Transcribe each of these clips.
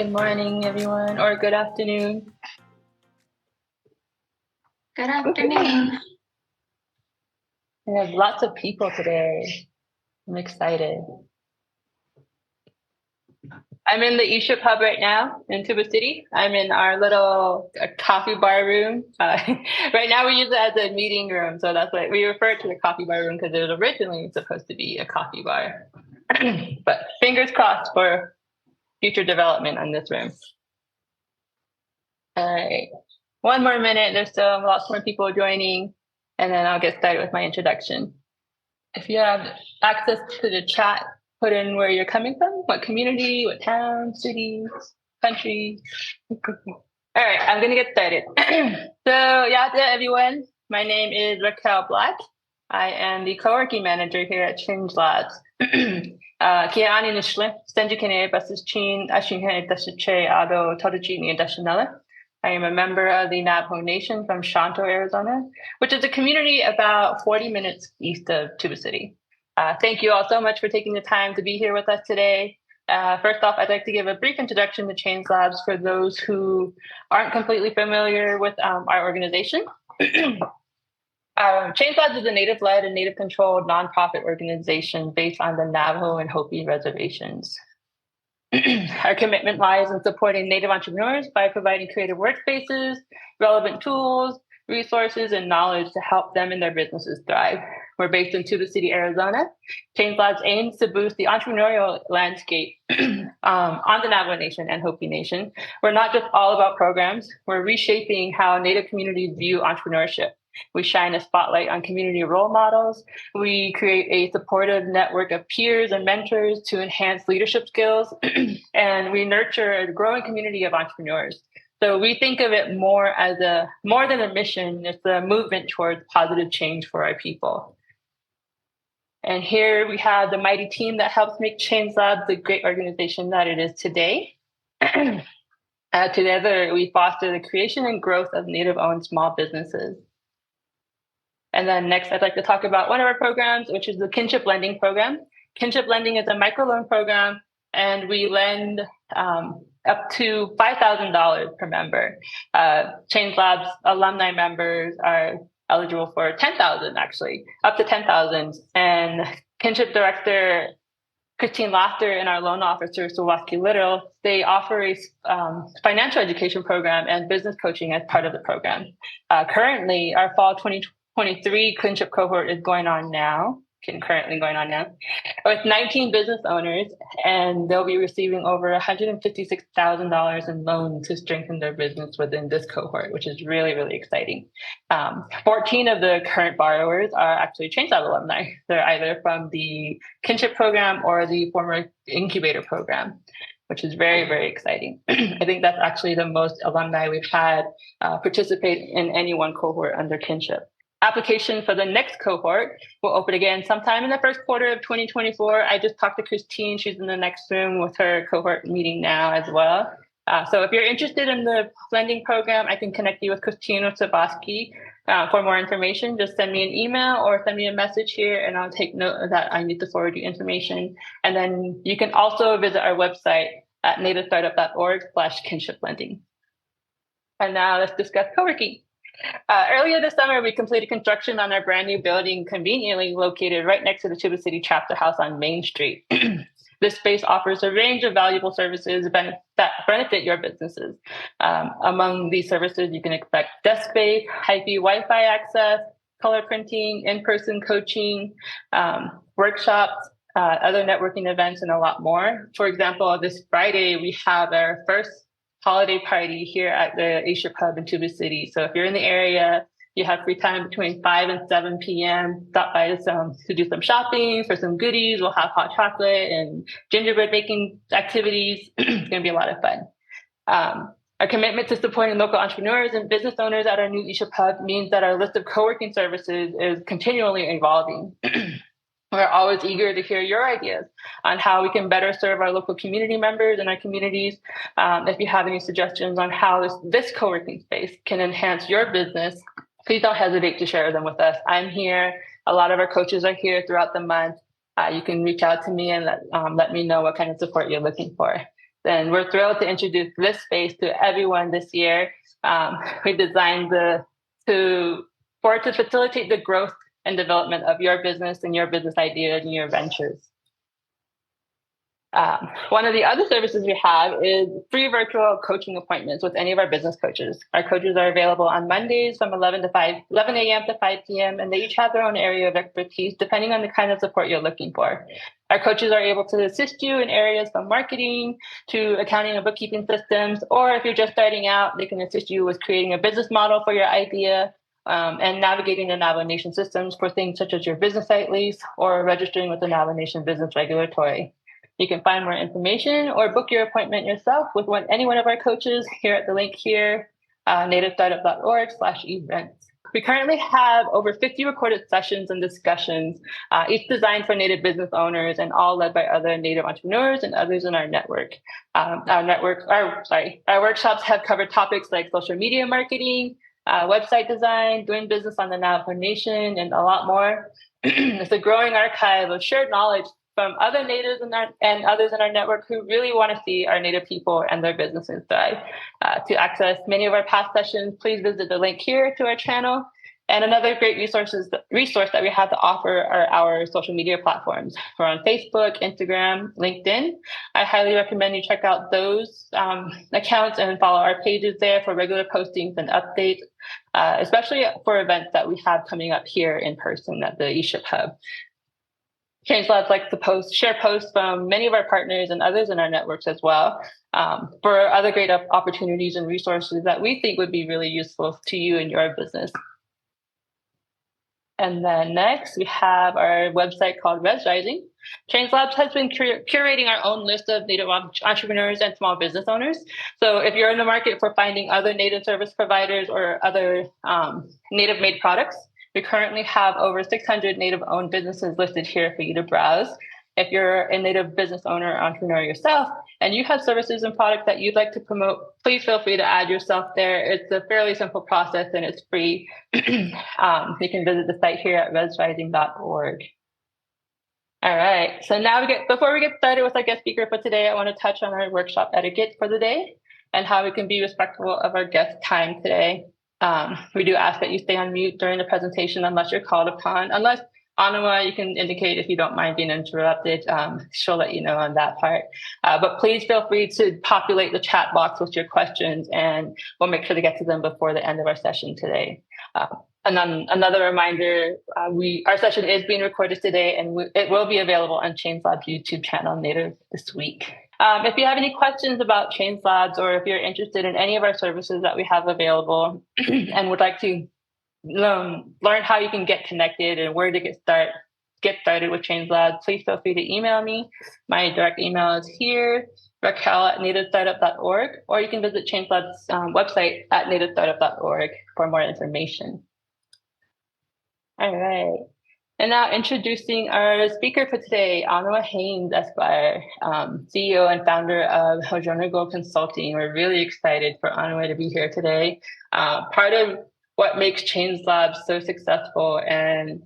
Good morning, everyone, or good afternoon. Good afternoon. We have lots of people today. I'm excited. I'm in the eShip Hub right now in Tuba City. I'm in our little coffee bar room. Right now we use it as a meeting room, so that's why we refer to the coffee bar room because it was originally supposed to be a coffee bar. But fingers crossed for future development on this room. All right, one more minute. There's still lots more people joining, and then I'll get started with my introduction. If you have access to the chat, put in where you're coming from, what community, what town, city, country. All right, I'm gonna get started. So, yata everyone. My name is Raquel Black. I am the co-working manager here at Change Labs. Kia ani nishle, senjukene basis chin, ashinhe dashiche ado todachi dashinala. I am a member of the Navajo Nation from Shanto, Arizona, which is a community about 40 minutes east of Tuba City. Thank you all so much for taking the time to be here with us today. First off, I'd like to give a brief introduction to Change Labs for those who aren't completely familiar with our organization. Change Labs is a Native-led and Native-controlled nonprofit organization based on the Navajo and Hopi reservations. Our commitment lies in supporting Native entrepreneurs by providing creative workspaces, relevant tools, resources, and knowledge to help them and their businesses thrive. We're based in Tuba City, Arizona. Change Labs aims to boost the entrepreneurial landscape on the Navajo Nation and Hopi Nation. We're not just all about programs, we're reshaping how Native communities view entrepreneurship. We shine a spotlight on community role models. We create a supportive network of peers and mentors to enhance leadership skills. And we nurture a growing community of entrepreneurs. So we think of it more than a mission, it's a movement towards positive change for our people. And here we have the mighty team that helps make Change Labs the great organization that it is today. Together, we foster the creation and growth of Native-owned small businesses. And then next, I'd like to talk about one of our programs, which is the Kinship Lending Program. Kinship Lending is a microloan program, and we lend up to $5,000 per member. Change Labs alumni members are eligible for $10,000, actually, up to $10,000. And Kinship Director Christine Laughter and our loan officer, Sawaski Little, they offer a financial education program and business coaching as part of the program. Currently, our fall 2023 Kinship cohort is currently going on now, with 19 business owners, and they'll be receiving over $156,000 in loans to strengthen their business within this cohort, which is really, really exciting. 14 of the current borrowers are actually Change Lab alumni. They're either from the Kinship program or the former incubator program, which is very, very exciting. I think that's actually the most alumni we've had participate in any one cohort under Kinship. Application for the next cohort will open again sometime in the first quarter of 2024. I just talked to Christine. She's in the next room with her cohort meeting now as well. So if you're interested in the lending program, I can connect you with Christine or Sabaski for more information. Just send me an email or send me a message here, and I'll take note that I need to forward you information. And then you can also visit our website at nativestartup.org/kinshiplending. And now let's discuss co-working. Earlier this summer, we completed construction on our brand new building, conveniently located right next to the Tuba City Chapter House on Main Street. This space offers a range of valuable services that benefit your businesses. Among these services, you can expect desk space, high-speed Wi-Fi access, color printing, in-person coaching, workshops, other networking events, and a lot more. For example, this Friday, we have our first holiday party here at the Asia Hub in Tuba City. So if you're in the area, you have free time between 5 and 7 p.m. Stop by to do some shopping for some goodies. We'll have hot chocolate and gingerbread baking activities. It's going to be a lot of fun. Our commitment to supporting local entrepreneurs and business owners at our new Asia Hub means that our list of co-working services is continually evolving. We're always eager to hear your ideas on how we can better serve our local community members and our communities. If you have any suggestions on how this co-working space can enhance your business, please don't hesitate to share them with us. I'm here. A lot of our coaches are here throughout the month. You can reach out to me and let me know what kind of support you're looking for. then we're thrilled to introduce this space to everyone this year. We designed for it to facilitate the growth and development of your business and your business ideas and your ventures. One of the other services we have is free virtual coaching appointments with any of our business coaches. Our coaches are available on Mondays from 11 a.m. to 5 p.m. and they each have their own area of expertise depending on the kind of support you're looking for. Our coaches are able to assist you in areas from marketing to accounting and bookkeeping systems, or if you're just starting out, they can assist you with creating a business model for your idea and navigating the Navajo Nation systems for things such as your business site lease or registering with the Navajo Nation Business Regulatory. You can find more information or book your appointment yourself with any one of our coaches here at the link here, nativestartup.org/events. We currently have over 50 recorded sessions and discussions, each designed for Native business owners and all led by other Native entrepreneurs and others in our network. Our workshops have covered topics like social media marketing, website design, doing business on the Navajo Nation, and a lot more. It's a growing archive of shared knowledge from other Natives and others in our network who really want to see our Native people and their businesses thrive. To access many of our past sessions, please visit the link here to our channel. And another great resource that we have to offer are our social media platforms. We're on Facebook, Instagram, LinkedIn. I highly recommend you check out those accounts and follow our pages there for regular postings and updates, especially for events that we have coming up here in person at the eShip Hub. Change Labs likes to share posts from many of our partners and others in our networks as well for other great opportunities and resources that we think would be really useful to you and your business. And then next, we have our website called Res Rising. Change Labs has been curating our own list of Native entrepreneurs and small business owners. So if you're in the market for finding other Native service providers or other Native-made products, we currently have over 600 Native-owned businesses listed here for you to browse. If you're a Native business owner or entrepreneur yourself, and you have services and products that you'd like to promote, please feel free to add yourself there. It's a fairly simple process and it's free. You can visit the site here at resrising.org. All right, so now before we get started with our guest speaker for today, I want to touch on our workshop etiquette for the day and how we can be respectful of our guest time today. We do ask that you stay on mute during the presentation unless you're called upon. Unless Onawa, you can indicate if you don't mind being interrupted. She'll let you know on that part. But please feel free to populate the chat box with your questions and we'll make sure to get to them before the end of our session today. And then another reminder, our session is being recorded today and it will be available on Change Labs YouTube channel later this week. If you have any questions about Change Labs or if you're interested in any of our services that we have available and would like to learn how you can get connected and where to get started with Change Labs, please feel free to email me. My direct email is here, raquel@nativestartup.org, or you can visit Change Labs' website at nativestartup.org for more information. All right. And now introducing our speaker for today, Onawa Haynes, Esquire, CEO and founder of Hozhonigo Consulting. We're really excited for Onawa to be here today. Part of what makes Change Labs so successful and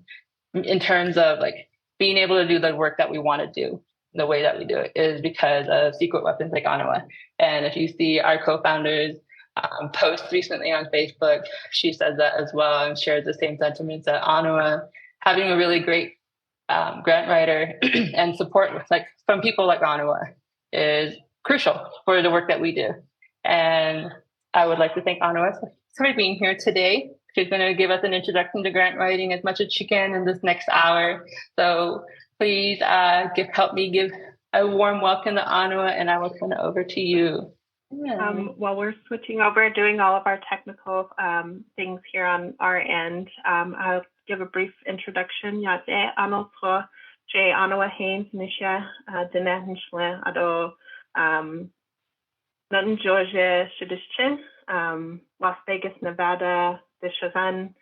in terms of like being able to do the work that we want to do, the way that we do it is because of secret weapons like Onawa. And if you see our co-founders post recently on Facebook, she says that as well and shares the same sentiments that Onawa. Having a really great grant writer and support from people like Onawa is crucial for the work that we do. And I would like to thank Onawa for being here today. She's going to give us an introduction to grant writing as much as she can in this next hour. So please help me give a warm welcome to Onawa, and I will turn it over to you. While we're switching over, doing all of our technical things here on our end, I'll give a brief introduction. Yate Anotro, J. Onawa Haynes, Nisha, Dene Nishle, Ado, Nutton, Georgia, Shidishin, Las Vegas, Nevada, Dishavan,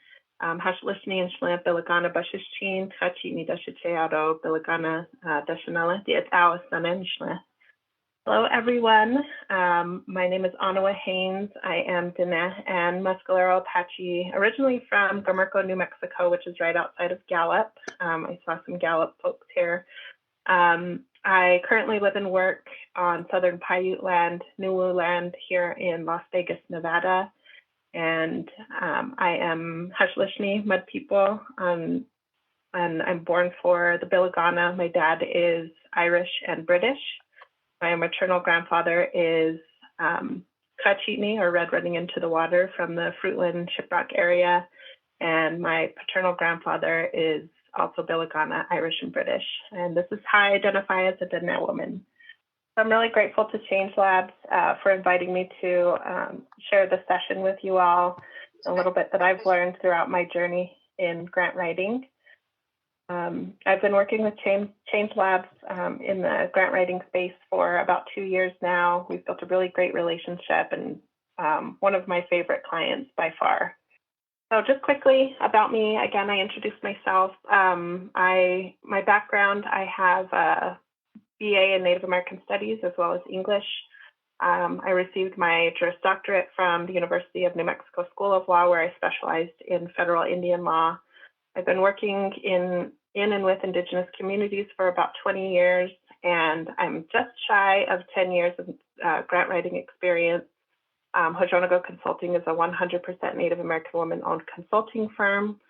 Hashlishni and Shle, Bilagana, Bashichin, Hachi, Nidashite, Ado, Bilagana, Dashanella, the Etau, Sana, Nishle. Hello, everyone. My name is Onawa Haynes. I am Diné and Mescalero Apache, originally from Guamarco, New Mexico, which is right outside of Gallup. I saw some Gallup folks here. I currently live and work on Southern Paiute land, Nuwu land here in Las Vegas, Nevada. And I am Hozhonigo Mud people, and I'm born for the Bilagana. My dad is Irish and British. My maternal grandfather is Kachitni, or Red Running Into the Water, from the Fruitland Shiprock area. And my paternal grandfather is also Bilagana, Irish and British. And this is how I identify as a Diné woman. So I'm really grateful to Change Labs for inviting me to share this session with you all, a little bit that I've learned throughout my journey in grant writing. I've been working with Change Labs in the grant writing space for about 2 years now. We've built a really great relationship, and one of my favorite clients by far. So just quickly about me, again, I introduced myself. My background, I have a BA in Native American Studies as well as English. I received my Juris Doctorate from the University of New Mexico School of Law, where I specialized in federal Indian law. I've been working in and with Indigenous communities for about 20 years, and I'm just shy of 10 years of grant writing experience. Hozhonigo Consulting is a 100% Native American woman-owned consulting firm.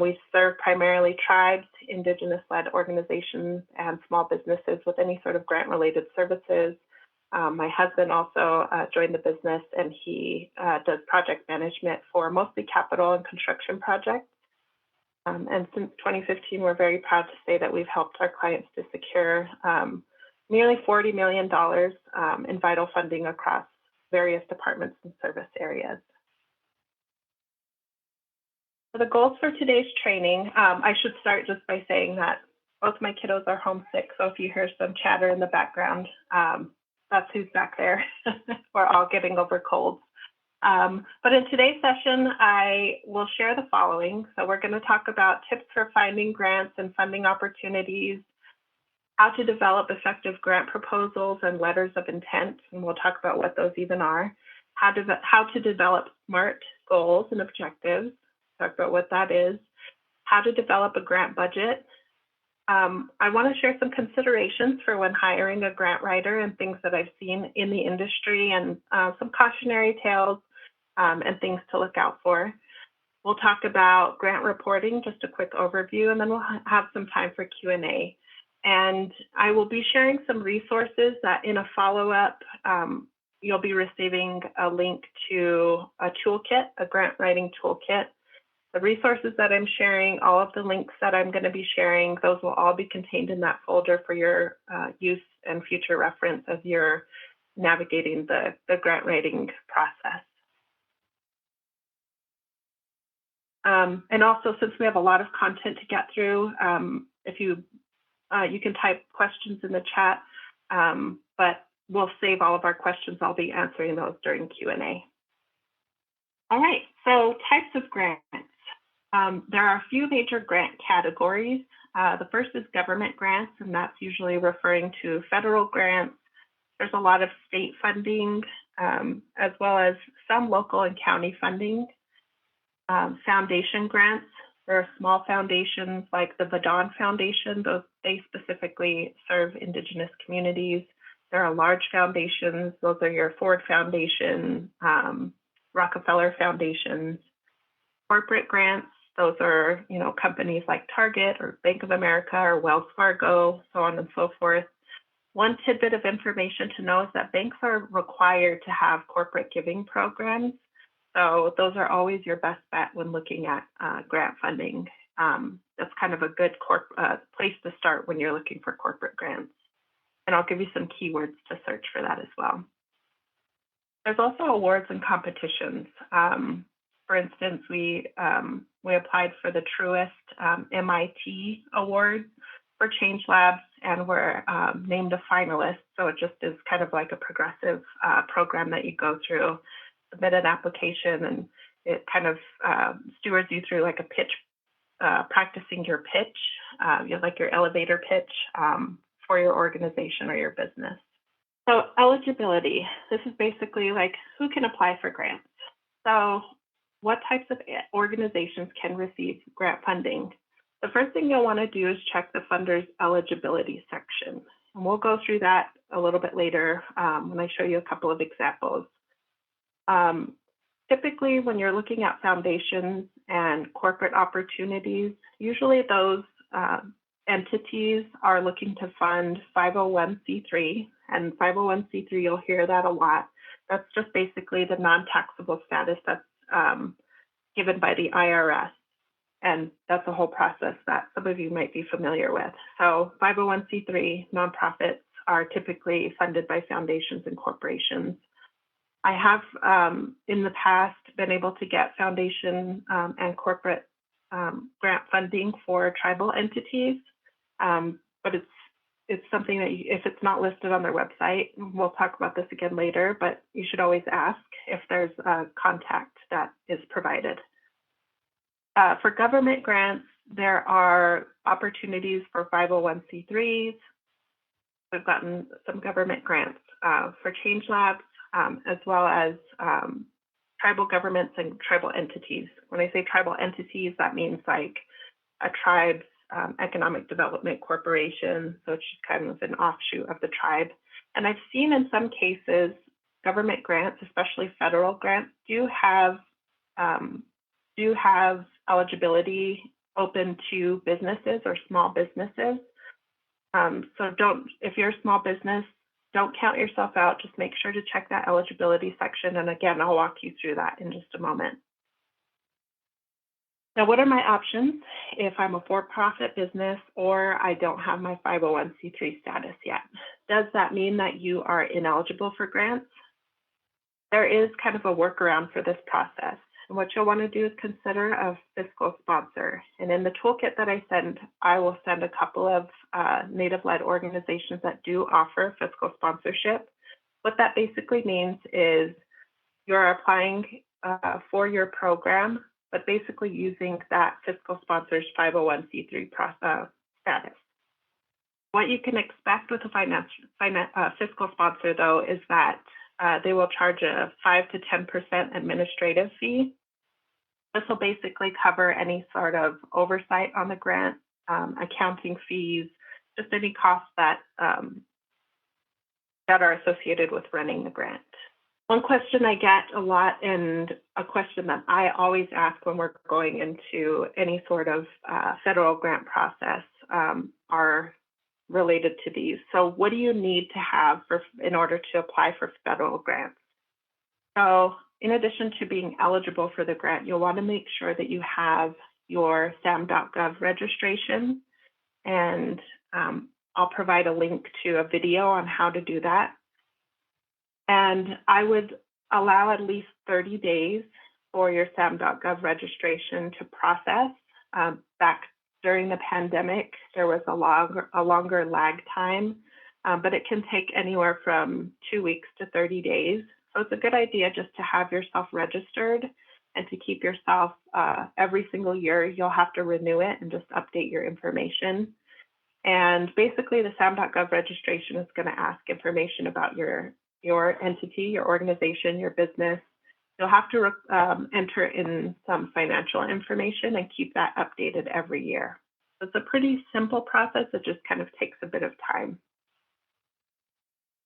We serve primarily tribes, Indigenous-led organizations, and small businesses with any sort of grant-related services. My husband also joined the business, and he does project management for mostly capital and construction projects. And since 2015, we're very proud to say that we've helped our clients to secure nearly $40 million in vital funding across various departments and service areas. So the goals for today's training, I should start just by saying that both my kiddos are homesick. So if you hear some chatter in the background, that's who's back there. We're all getting over colds. But in today's session, I will share the following. So we're going to talk about tips for finding grants and funding opportunities, how to develop effective grant proposals and letters of intent, and we'll talk about what those even are, how to develop SMART goals and objectives, talk about what that is, how to develop a grant budget. I want to share some considerations for when hiring a grant writer and things that I've seen in the industry, and some cautionary tales and things to look out for. We'll talk about grant reporting, just a quick overview, and then we'll have some time for Q&A. And I will be sharing some resources that in a follow-up, you'll be receiving a link to a toolkit, a grant writing toolkit. The resources that I'm sharing, all of the links that I'm going to be sharing, those will all be contained in that folder for your use and future reference as you're navigating the grant writing process. And also, since we have a lot of content to get through, if you can type questions in the chat, but we'll save all of our questions. I'll be answering those during Q&A. All right, so types of grants. There are a few major grant categories. The first is government grants, and that's usually referring to federal grants. There's a lot of state funding, as well as some local and county funding. Foundation grants. There are small foundations like the Vadon Foundation. They specifically serve Indigenous communities. There are large foundations. Those are your Ford Foundation, Rockefeller Foundations. Corporate grants. Those are, companies like Target or Bank of America or Wells Fargo, so on and so forth. One tidbit of information to know is that banks are required to have corporate giving programs. So those are always your best bet when looking at grant funding. That's kind of a good place to start when you're looking for corporate grants. And I'll give you some keywords to search for that as well. There's also awards and competitions. For instance, we applied for the Truist MIT Award for Change Labs, and we're named a finalist. So it just is kind of like a progressive program that you go through. Submit an application, and it kind of stewards you through like a pitch, practicing your pitch, like your elevator pitch for your organization or your business. So eligibility, this is basically like who can apply for grants. So what types of organizations can receive grant funding? The first thing you'll want to do is check the funder's eligibility section. And we'll go through that a little bit later when I show you a couple of examples. Typically, when you're looking at foundations and corporate opportunities, usually those entities are looking to fund 501c3, and 501c3, you'll hear that a lot. That's just basically the non-taxable status that's given by the IRS. And that's a whole process that some of you might be familiar with. So 501c3 nonprofits are typically funded by foundations and corporations. I have in the past been able to get foundation and corporate grant funding for tribal entities, but it's something that if it's not listed on their website, we'll talk about this again later, but you should always ask if there's a contact that is provided. For government grants, there are opportunities for 501c3s. We've gotten some government grants for Change Labs, as well as tribal governments and tribal entities. When I say tribal entities, that means like a tribe's economic development corporation, so it's just kind of an offshoot of the tribe. And I've seen in some cases, government grants, especially federal grants, do have eligibility open to businesses or small businesses. So if you're a small business, don't count yourself out. Just make sure to check that eligibility section. And again, I'll walk you through that in just a moment. Now, what are my options if I'm a for-profit business or I don't have my 501c3 status yet? Does that mean that you are ineligible for grants? There is kind of a workaround for this process. And what you'll want to do is consider a fiscal sponsor. And in the toolkit that I send, I will send a couple of Native-led organizations that do offer fiscal sponsorship. What that basically means is you're applying for your program, but basically using that fiscal sponsor's 501c3 status. What you can expect with a fiscal sponsor, though, is that they will charge a 5 to 10% administrative fee. This will basically cover any sort of oversight on the grant, accounting fees, just any costs that are associated with running the grant. One question I get a lot, and a question that I always ask when we're going into any sort of federal grant process, are related to these. So what do you need to have in order to apply for federal grants? So in addition to being eligible for the grant, you'll want to make sure that you have your SAM.gov registration, and I'll provide a link to a video on how to do that. And I would allow at least 30 days for your SAM.gov registration to process. Back during the pandemic, there was a longer lag time, but it can take anywhere from 2 weeks to 30 days. So it's a good idea just to have yourself registered and to keep yourself every single year. You'll have to renew it and just update your information. And basically the SAM.gov registration is going to ask information about your entity, your organization, your business. You'll have to enter in some financial information and keep that updated every year. So it's a pretty simple process. It just kind of takes a bit of time.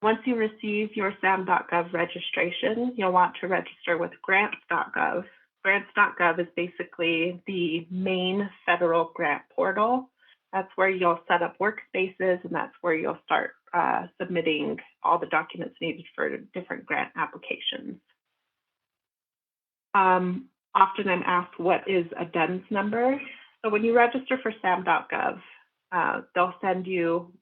Once you receive your SAM.gov registration, you'll want to register with grants.gov. Grants.gov is basically the main federal grant portal. That's where you'll set up workspaces, and that's where you'll start submitting all the documents needed for different grant applications. Often I'm asked, what is a DUNS number? So when you register for SAM.gov, they'll send you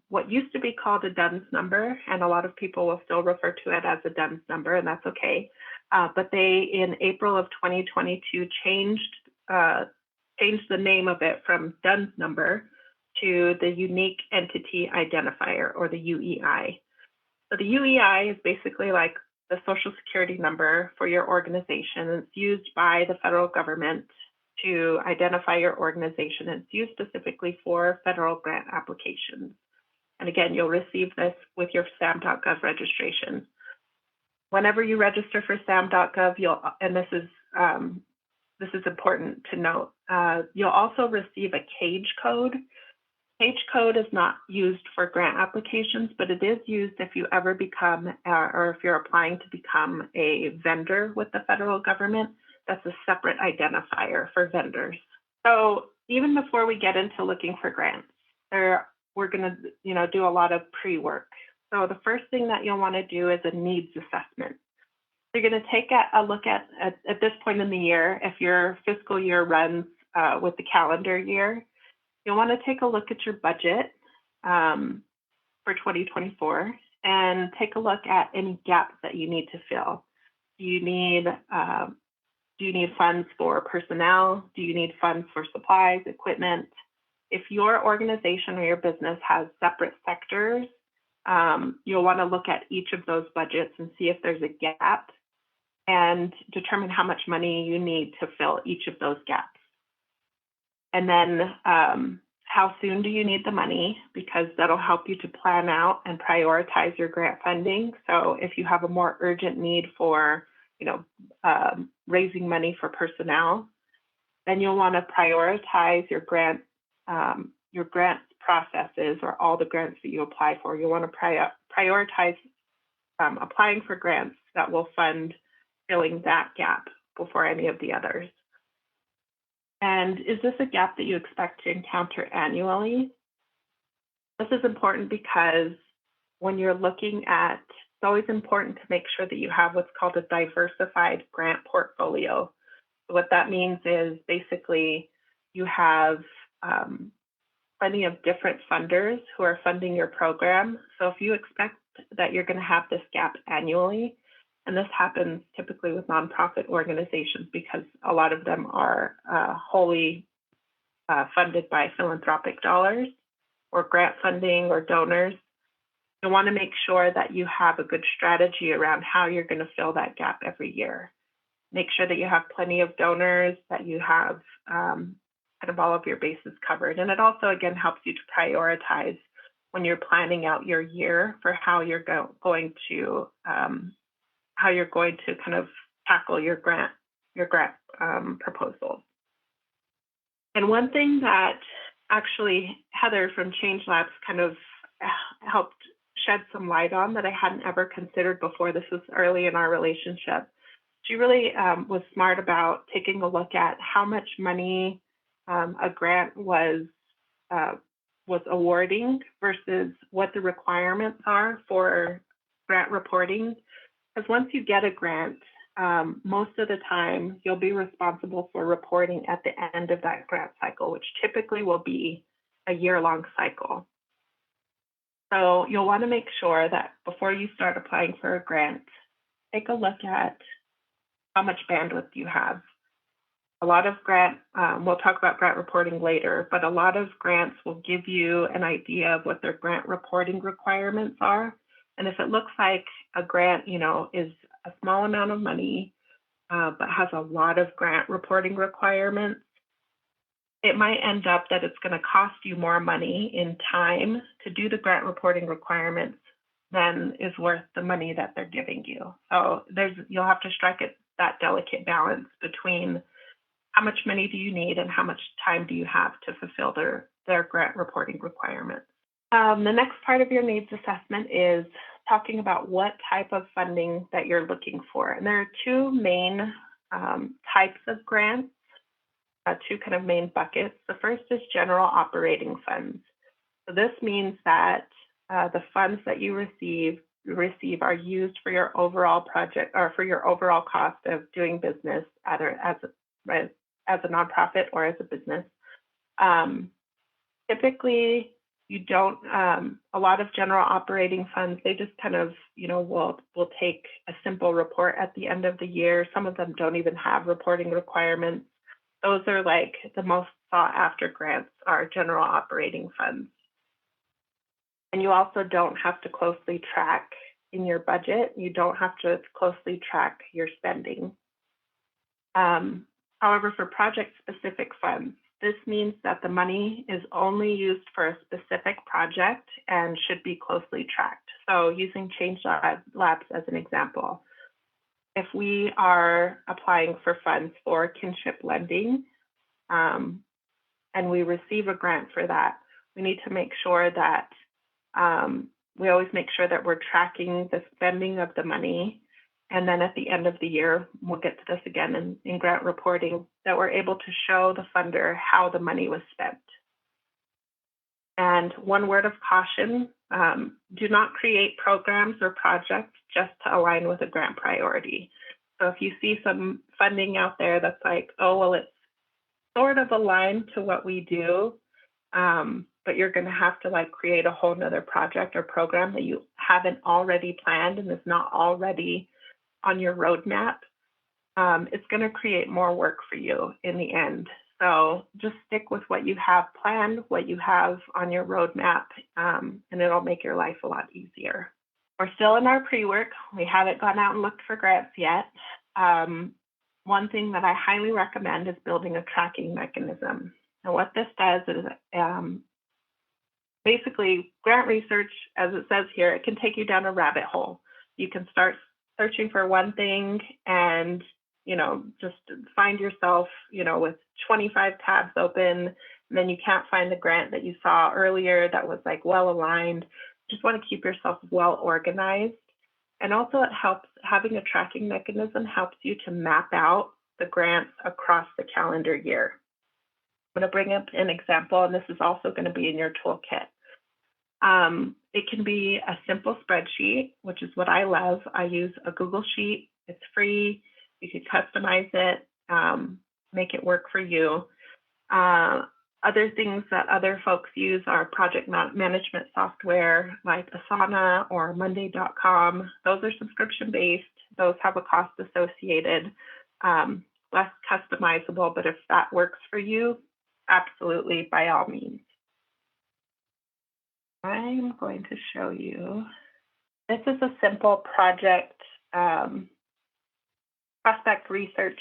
what used to be called a DUNS number, and a lot of people will still refer to it as a DUNS number, and that's okay. But they, in April of 2022, changed the name of it from DUNS number to the Unique Entity Identifier, or the UEI. So the UEI is basically like the social security number for your organization. It's used by the federal government to identify your organization. It's used specifically for federal grant applications. And again, you'll receive this with your SAM.gov registration. Whenever you register for SAM.gov, and this is important to note, you'll also receive a CAGE code. Page code is not used for grant applications, but it is used if you ever become, or if you're applying to become a vendor with the federal government. That's a separate identifier for vendors. So even before we get into looking for grants, we're going to, do a lot of pre-work. So the first thing that you'll want to do is a needs assessment. So you're going to take a look at this point in the year, if your fiscal year runs with the calendar year, you'll want to take a look at your budget for 2024 and take a look at any gaps that you need to fill. Do you need funds for personnel? Do you need funds for supplies, equipment? If your organization or your business has separate sectors, you'll want to look at each of those budgets and see if there's a gap and determine how much money you need to fill each of those gaps. And then how soon do you need the money? Because that'll help you to plan out and prioritize your grant funding. So if you have a more urgent need for, raising money for personnel, then you'll want to prioritize your grant processes or all the grants that you apply for. You'll want to prioritize applying for grants that will fund filling that gap before any of the others. And is this a gap that you expect to encounter annually? This is important because when you're looking at, it's always important to make sure that you have what's called a diversified grant portfolio. So what that means is basically you have plenty of different funders who are funding your program. So if you expect that you're going to have this gap annually, and this happens typically with nonprofit organizations because a lot of them are wholly funded by philanthropic dollars or grant funding or donors. You want to make sure that you have a good strategy around how you're going to fill that gap every year. Make sure that you have plenty of donors, that you have kind of all of your bases covered. And it also, again, helps you to prioritize when you're planning out your year for how you're going to kind of tackle your grant proposals. And one thing that actually Heather from Change Labs kind of helped shed some light on that I hadn't ever considered before. This was early in our relationship. She really was smart about taking a look at how much money a grant was awarding versus what the requirements are for grant reporting. Because once you get a grant, most of the time you'll be responsible for reporting at the end of that grant cycle, which typically will be a year-long cycle. So you'll want to make sure that before you start applying for a grant, take a look at how much bandwidth you have. A lot of we'll talk about grant reporting later, but a lot of grants will give you an idea of what their grant reporting requirements are. And if it looks like a grant, is a small amount of money, but has a lot of grant reporting requirements, it might end up that it's going to cost you more money in time to do the grant reporting requirements than is worth the money that they're giving you. So you'll have to strike that delicate balance between how much money do you need and how much time do you have to fulfill their grant reporting requirements. The next part of your needs assessment is talking about what type of funding that you're looking for. And there are two main types of grants, two kind of main buckets. The first is general operating funds. So this means that the funds that you receive are used for your overall project or for your overall cost of doing business, either as a nonprofit or as a business. Typically, you don't, a lot of general operating funds, they just kind of, will take a simple report at the end of the year. Some of them don't even have reporting requirements. Those are like the most sought after grants are general operating funds. And you also don't have to closely track in your budget. You don't have to closely track your spending. However, for project-specific funds, this means that the money is only used for a specific project and should be closely tracked. So using Change Labs as an example, if we are applying for funds for kinship lending and we receive a grant for that, We need to make sure that we always make sure that we're tracking the spending of the money. And then at the end of the year, we'll get to this again in grant reporting, that we're able to show the funder how the money was spent. And one word of caution, do not create programs or projects just to align with a grant priority. So if you see some funding out there that's like, oh, well, it's sort of aligned to what we do, but you're going to have to like create a whole nother project or program that you haven't already planned and is not already on your roadmap, it's going to create more work for you in the end. So just stick with what you have planned, what you have on your roadmap, and it'll make your life a lot easier. We're still in our pre-work. We haven't gone out and looked for grants yet. One thing that I highly recommend is building a tracking mechanism. And what this does is basically grant research, as it says here, it can take you down a rabbit hole. You can start searching for one thing and, just find yourself, with 25 tabs open, and then you can't find the grant that you saw earlier that was like well aligned. Just want to keep yourself well organized. And also it helps, having a tracking mechanism helps you to map out the grants across the calendar year. I'm going to bring up an example, and this is also going to be in your toolkit. It can be a simple spreadsheet, which is what I love. I use a Google Sheet. It's free. You can customize it, make it work for you. Other things that other folks use are project management software like Asana or Monday.com. Those are subscription-based. Those have a cost associated, less customizable, but if that works for you, absolutely, by all means. I'm going to show you. This is a simple project prospect research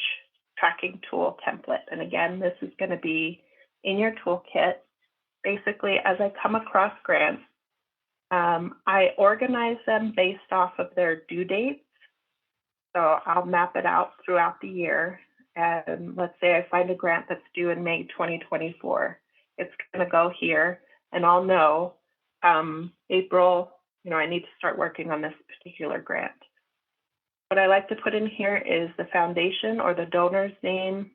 tracking tool template. And again, this is going to be in your toolkit. Basically, as I come across grants, I organize them based off of their due dates. So I'll map it out throughout the year. And let's say I find a grant that's due in May 2024. It's going to go here, and I'll know April, I need to start working on this particular grant. What I like to put in here is the foundation or the donor's name,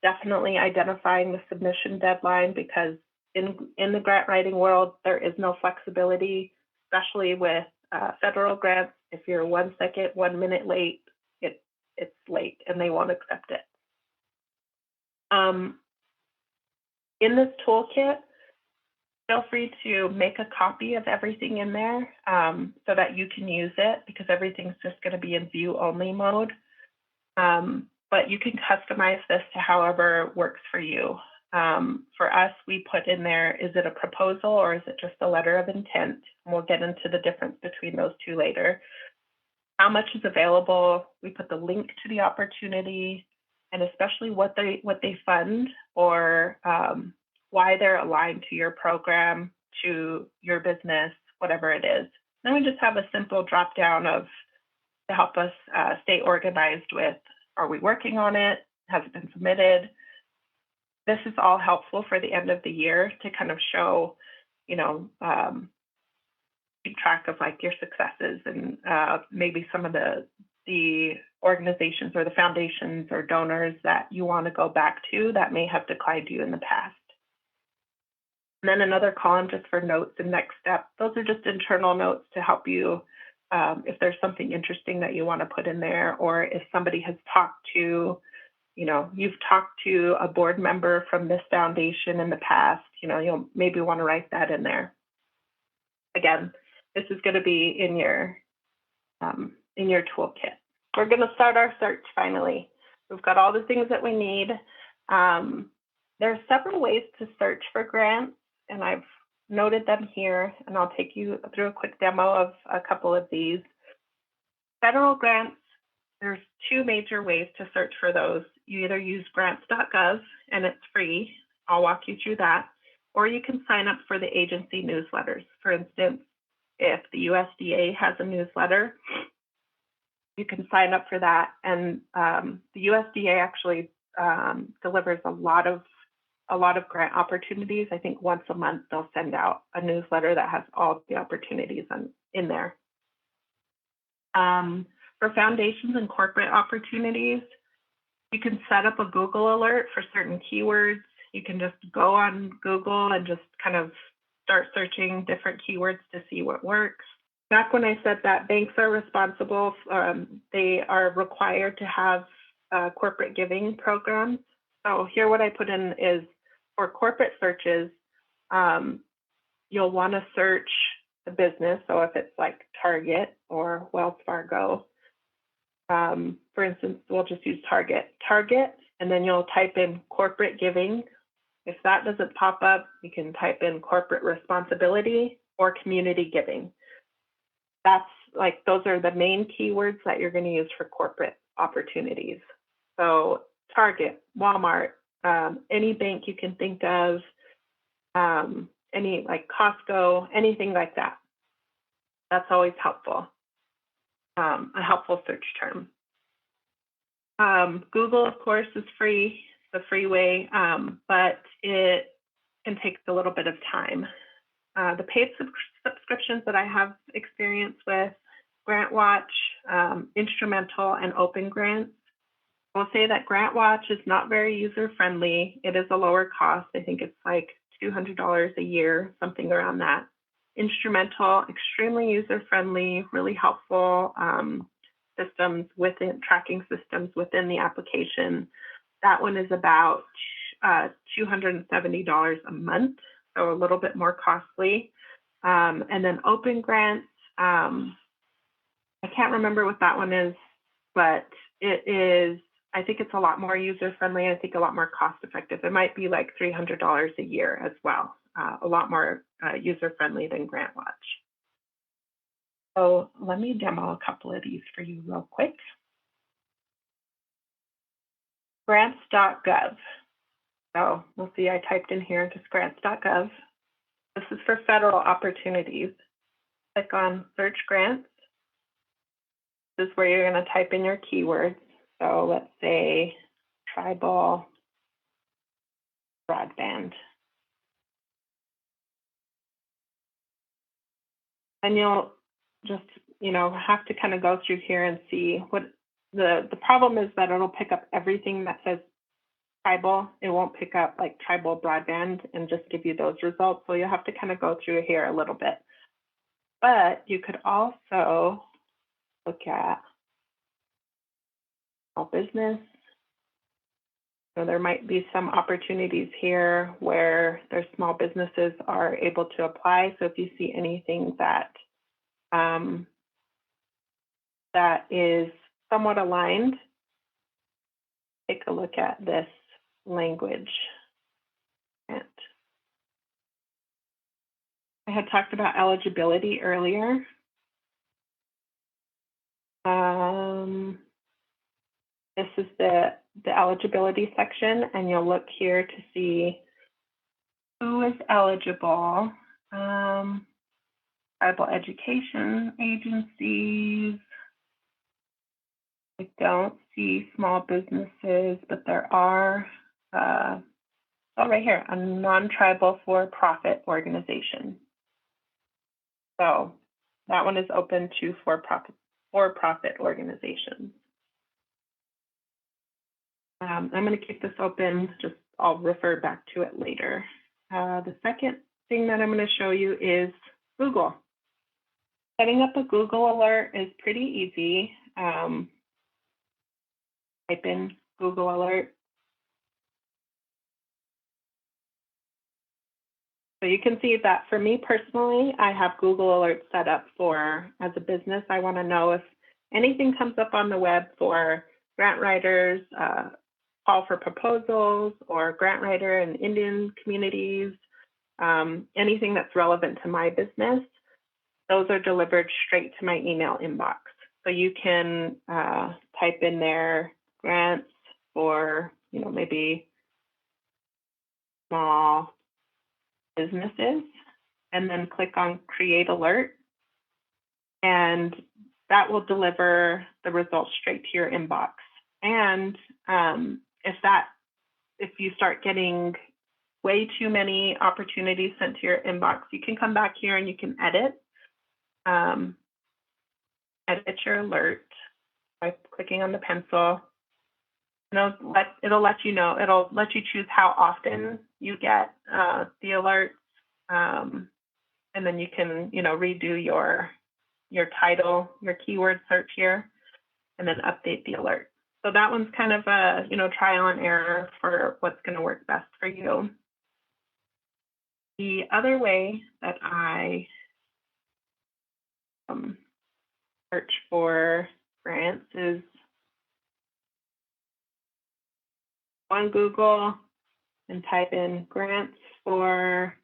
definitely identifying the submission deadline, because in the grant writing world, there is no flexibility, especially with federal grants. If you're 1 second, 1 minute late, it's late and they won't accept it. In this toolkit, feel free to make a copy of everything in there so that you can use it, because everything's just going to be in view only mode. But you can customize this to however works for you. For us, we put in there, is it a proposal or is it just a letter of intent? And we'll get into the difference between those two later. How much is available? We put the link to the opportunity, and especially what they fund, or why they're aligned to your program, to your business, whatever it is. Then we just have a simple drop down to help us stay organized with, are we working on it? Has it been submitted? This is all helpful for the end of the year to kind of show, keep track of like your successes, and maybe some of the organizations or the foundations or donors that you want to go back to that may have declined you in the past. And then another column just for notes and next steps. Those are just internal notes to help you if there's something interesting that you want to put in there, or if somebody has talked to, you've talked to a board member from this foundation in the past, you'll maybe want to write that in there. Again, this is going to be in your toolkit. We're going to start our search finally. We've got all the things that we need. There are several ways to search for grants, and I've noted them here, and I'll take you through a quick demo of a couple of these. Federal grants, there's two major ways to search for those. You either use grants.gov, and it's free. I'll walk you through that. Or you can sign up for the agency newsletters. For instance, if the USDA has a newsletter, you can sign up for that. And the USDA actually delivers a lot of a lot of grant opportunities. I think once a month they'll send out a newsletter that has all the opportunities in there. For foundations and corporate opportunities, you can set up a Google alert for certain keywords. You can just go on Google and just kind of start searching different keywords to see what works. Back when I said that banks are responsible, they are required to have corporate giving programs. So here what I put in is for corporate searches, you'll want to search the business. So if it's like Target or Wells Fargo, for instance, we'll just use Target, and then you'll type in corporate giving. If that doesn't pop up, you can type in corporate responsibility or community giving. That's like, those are the main keywords that you're going to use for corporate opportunities. So Target, Walmart, any bank you can think of, any like Costco, anything like that. That's always helpful, a helpful search term. Google, of course, is free, the free way, but it can take a little bit of time. The paid subscriptions that I have experience with, GrantWatch, Instrumental, and Open Grants. I will say that GrantWatch is not very user-friendly. It is a lower cost. I think it's like $200 a year, something around that. Instrumental, extremely user-friendly, really helpful systems within, tracking systems within the application. That one is about $270 a month, so a little bit more costly. And then Open Grants, I can't remember what that one is, but it is, I think it's a lot more user-friendly, and I think a lot more cost-effective. It might be like $300 a year as well, a lot more user-friendly than GrantWatch. So let me demo a couple of these for you real quick. Grants.gov. So we'll see, I typed in here just grants.gov. This is for federal opportunities. Click on search grants. This is where you're going to type in your keywords. So let's say tribal broadband. And you'll just, have to kind of go through here and see what the problem is, that it'll pick up everything that says tribal. It won't pick up like tribal broadband and just give you those results. So you'll have to kind of go through here a little bit. But you could also look at small business. So there might be some opportunities here where their small businesses are able to apply. So if you see anything that that is somewhat aligned, take a look at this language. I had talked about eligibility earlier. This is the eligibility section, and you'll look here to see who is eligible. Tribal education agencies. I don't see small businesses, but there are, oh, right here, a non-tribal for-profit organization. So that one is open to for-profit organizations. I'm going to keep this open, just I'll refer back to it later. The second thing that I'm going to show you is Google. Setting up a Google alert is pretty easy. Type in Google alert. So you can see that for me personally, I have Google Alert set up for, as a business, I want to know if anything comes up on the web for grant writers, call for proposals, or grant writer in Indian communities, anything that's relevant to my business. Those are delivered straight to my email inbox. So you can type in there grants for, maybe small businesses, and then click on create alert. And that will deliver the results straight to your inbox. And if you start getting way too many opportunities sent to your inbox, you can come back here and you can edit your alert by clicking on the pencil. And it'll let you know, it'll let you choose how often you get the alert. And then you can, redo your title, your keyword search here, and then update the alert. So that one's kind of a, trial and error for what's going to work best for you. The other way that I search for grants is on Google and type in grants for,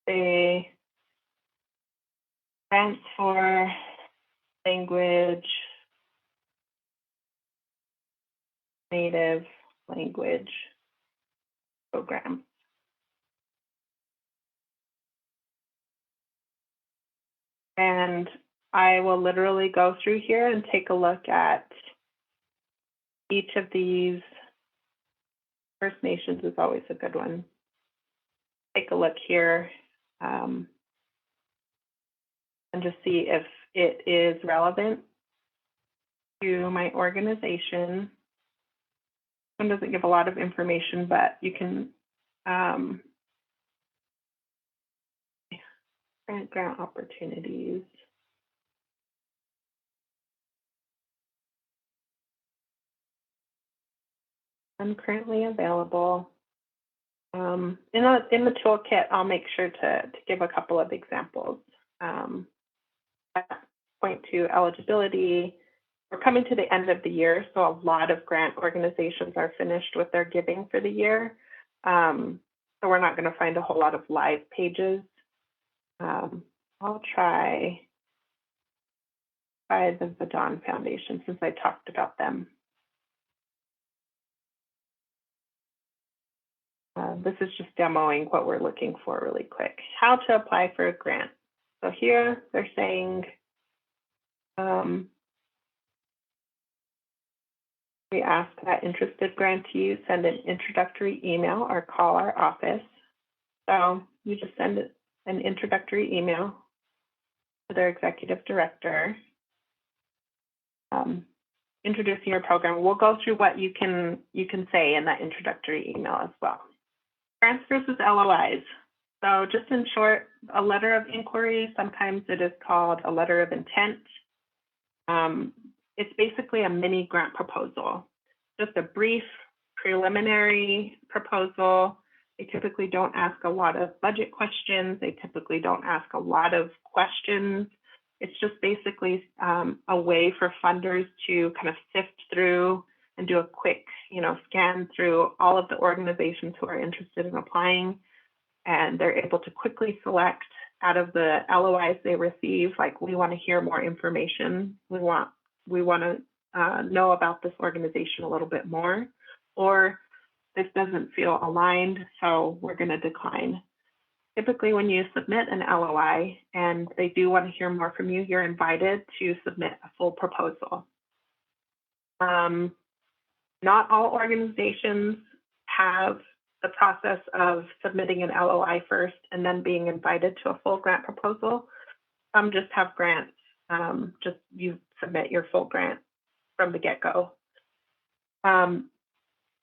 say, grants for language, native language program. And I will literally go through here and take a look at each of these. First Nations is always a good one. Take a look here and just see if it is relevant to my organization. One doesn't give a lot of information, but you can grant opportunities. I'm currently available. In the toolkit, I'll make sure to give a couple of examples. Point to eligibility. We're coming to the end of the year, so a lot of grant organizations are finished with their giving for the year. So we're not going to find a whole lot of live pages. I'll try the Vadon Foundation since I talked about them. This is just demoing what we're looking for really quick. How to apply for a grant. So here they're saying, we ask that interested grantees send an introductory email or call our office. So you just send an introductory email to their executive director, introducing your program. We'll go through what you can say in that introductory email as well. Grants versus LOIs. So just in short, a letter of inquiry, sometimes it is called a letter of intent. It's basically a mini grant proposal, just a brief preliminary proposal. They typically don't ask a lot of budget questions. They typically don't ask a lot of questions. It's just basically a way for funders to kind of sift through and do a quick, scan through all of the organizations who are interested in applying. And they're able to quickly select out of the LOIs they receive, like, we want to hear more information. We want to know about this organization a little bit more, or this doesn't feel aligned, so we're going to decline. Typically, when you submit an LOI and they do want to hear more from you, you're invited to submit a full proposal. Not all organizations have the process of submitting an LOI first and then being invited to a full grant proposal. Some just have grants. Just you submit your full grant from the get-go.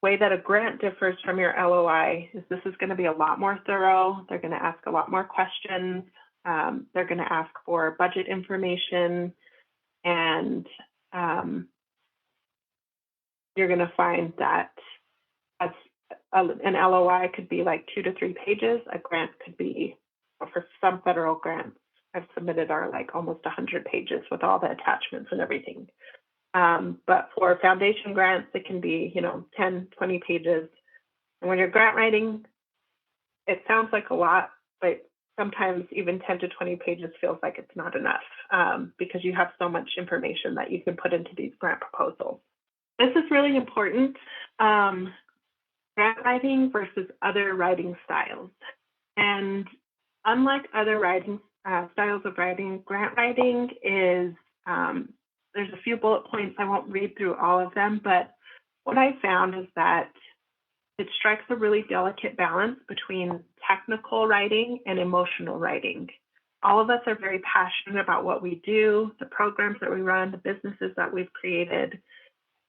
Way that a grant differs from your LOI is this is going to be a lot more thorough. They're going to ask a lot more questions. They're going to ask for budget information, and you're going to find that an LOI could be like 2 to 3 pages. A grant could be, for some federal grants I've submitted, are like almost 100 pages with all the attachments and everything. But for foundation grants, it can be, 10, 20 pages. And when you're grant writing, it sounds like a lot, but sometimes even 10 to 20 pages feels like it's not enough because you have so much information that you can put into these grant proposals. This is really important. Grant writing versus other writing styles. And unlike other writing styles of writing, grant writing is, there's a few bullet points. I won't read through all of them, but what I found is that it strikes a really delicate balance between technical writing and emotional writing. All of us are very passionate about what we do, the programs that we run, the businesses that we've created,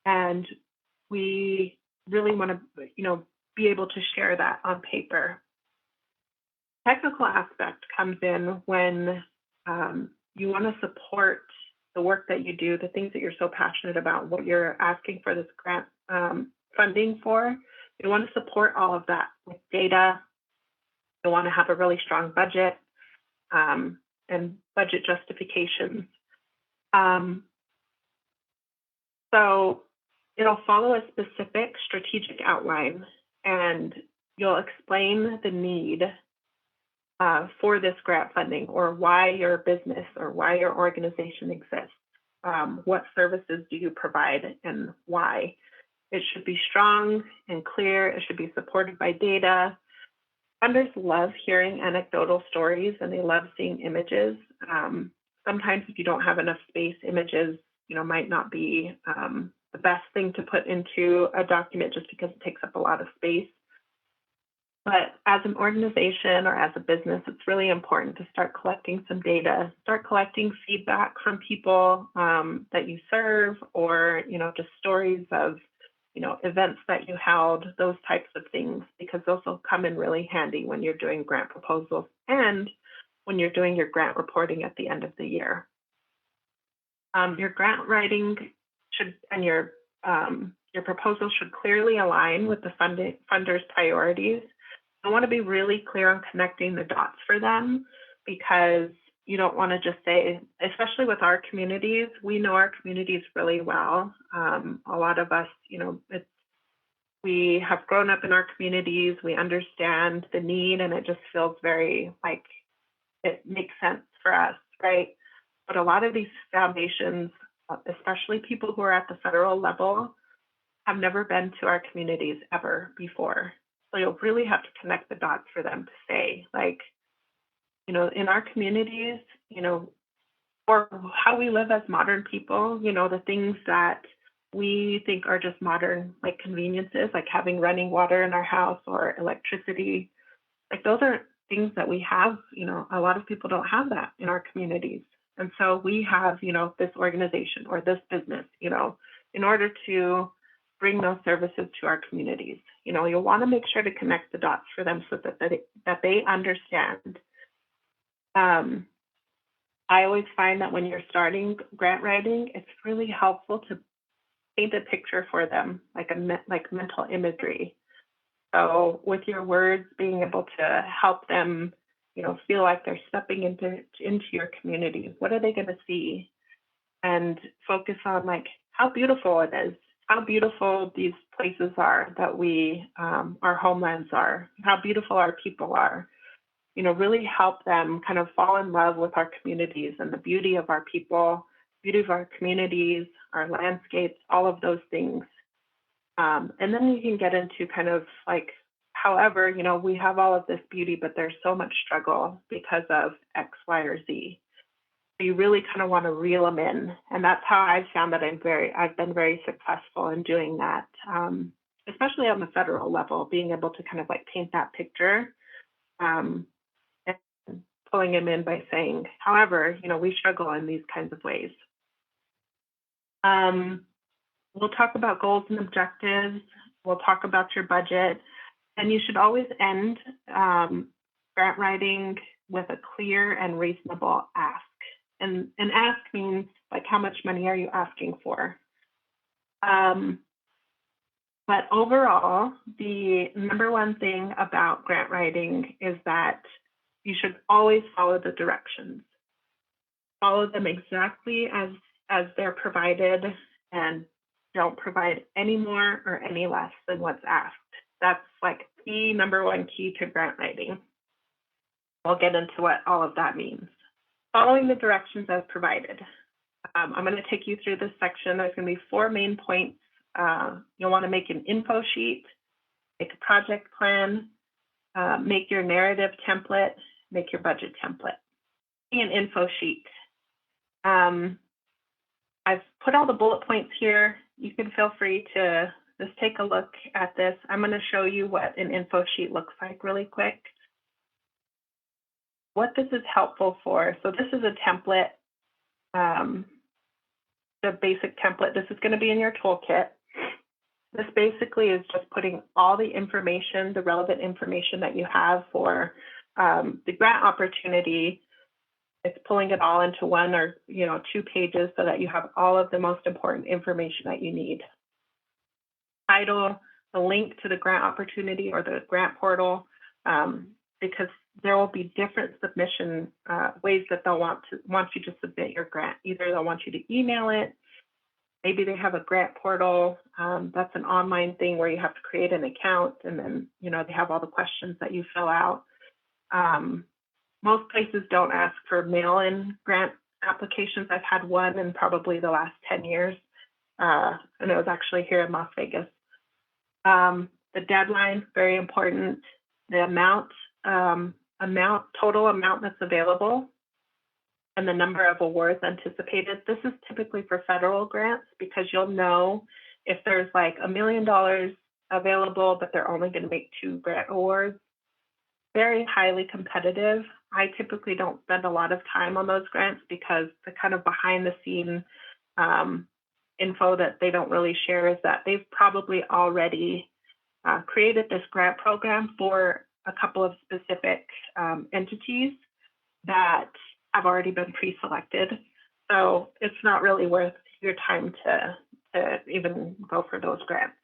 and we really want to, be able to share that on paper. Technical aspect comes in when you want to support the work that you do, the things that you're so passionate about, what you're asking for this grant funding for. You want to support all of that with data. You want to have a really strong budget and budget justifications. So it'll follow a specific strategic outline, and you'll explain the need for this grant funding, or why your business or why your organization exists. What services do you provide and why? It should be strong and clear. It should be supported by data. Funders love hearing anecdotal stories and they love seeing images. Sometimes if you don't have enough space, images, might not be the best thing to put into a document just because it takes up a lot of space. But as an organization or as a business, it's really important to start collecting some data, start collecting feedback from people that you serve, or, just stories of, events that you held, those types of things, because those will come in really handy when you're doing grant proposals and when you're doing your grant reporting at the end of the year. Your grant writing should, and your proposal should clearly align with the funders' priorities. I want to be really clear on connecting the dots for them, because you don't want to just say, especially with our communities, we know our communities really well. A lot of us, we have grown up in our communities, we understand the need, and it just feels very like it makes sense for us, right? But a lot of these foundations, especially people who are at the federal level, have never been to our communities ever before. So you'll really have to connect the dots for them to say, like, in our communities, or how we live as modern people, the things that we think are just modern, like conveniences, like having running water in our house or electricity, like those are things that we have, a lot of people don't have that in our communities. And so we have, this organization or this business, in order to bring those services to our communities. You'll want to make sure to connect the dots for them so that they understand. I always find that when you're starting grant writing, it's really helpful to paint a picture for them, like mental imagery. So with your words, being able to help them, feel like they're stepping into your community. What are they going to see? And focus on like how beautiful it is, how beautiful these places are that our homelands are, how beautiful our people are. Really help them kind of fall in love with our communities and the beauty of our people, beauty of our communities, our landscapes, all of those things. And then you can get into kind of like, however, we have all of this beauty, but there's so much struggle because of X, Y, or Z. So you really kind of want to reel them in. And that's how I've found that I've been very successful in doing that, especially on the federal level, being able to kind of like paint that picture. And pulling them in by saying, however, we struggle in these kinds of ways. We'll talk about goals and objectives. We'll talk about your budget. And you should always end grant writing with a clear and reasonable ask. And ask means like, how much money are you asking for? But overall, the number one thing about grant writing is that you should always follow the directions. Follow them exactly as they're provided, and don't provide any more or any less than what's asked. That's like the number one key to grant writing. I'll get into what all of that means. Following the directions as provided. I'm going to take you through this section. There's going to be 4 main points. You'll want to make an info sheet, make a project plan, make your narrative template, make your budget template. An info sheet. I've put all the bullet points here. You can feel free to just take a look at this. I'm going to show you what an info sheet looks like really quick. What this is helpful for. So this is a template, the basic template. This is going to be in your toolkit. This basically is just putting all the information, the relevant information that you have for the grant opportunity. It's pulling it all into one or 2 pages so that you have all of the most important information that you need. Title, the link to the grant opportunity or the grant portal, because there will be different submission ways that they'll want you to submit your grant. Either they'll want you to email it. Maybe they have a grant portal. That's an online thing where you have to create an account, and then they have all the questions that you fill out. Most places don't ask for mail-in grant applications. I've had one in probably the last 10 years, and it was actually here in Las Vegas. The deadline, very important. The total amount that's available, and the number of awards anticipated. This is typically for federal grants because you'll know if there's like $1 million available, but they're only going to make 2 grant awards. Very highly competitive. I typically don't spend a lot of time on those grants because the kind of behind the scene info that they don't really share is that they've probably already created this grant program for a couple of specific entities that have already been pre-selected. So it's not really worth your time to even go for those grants.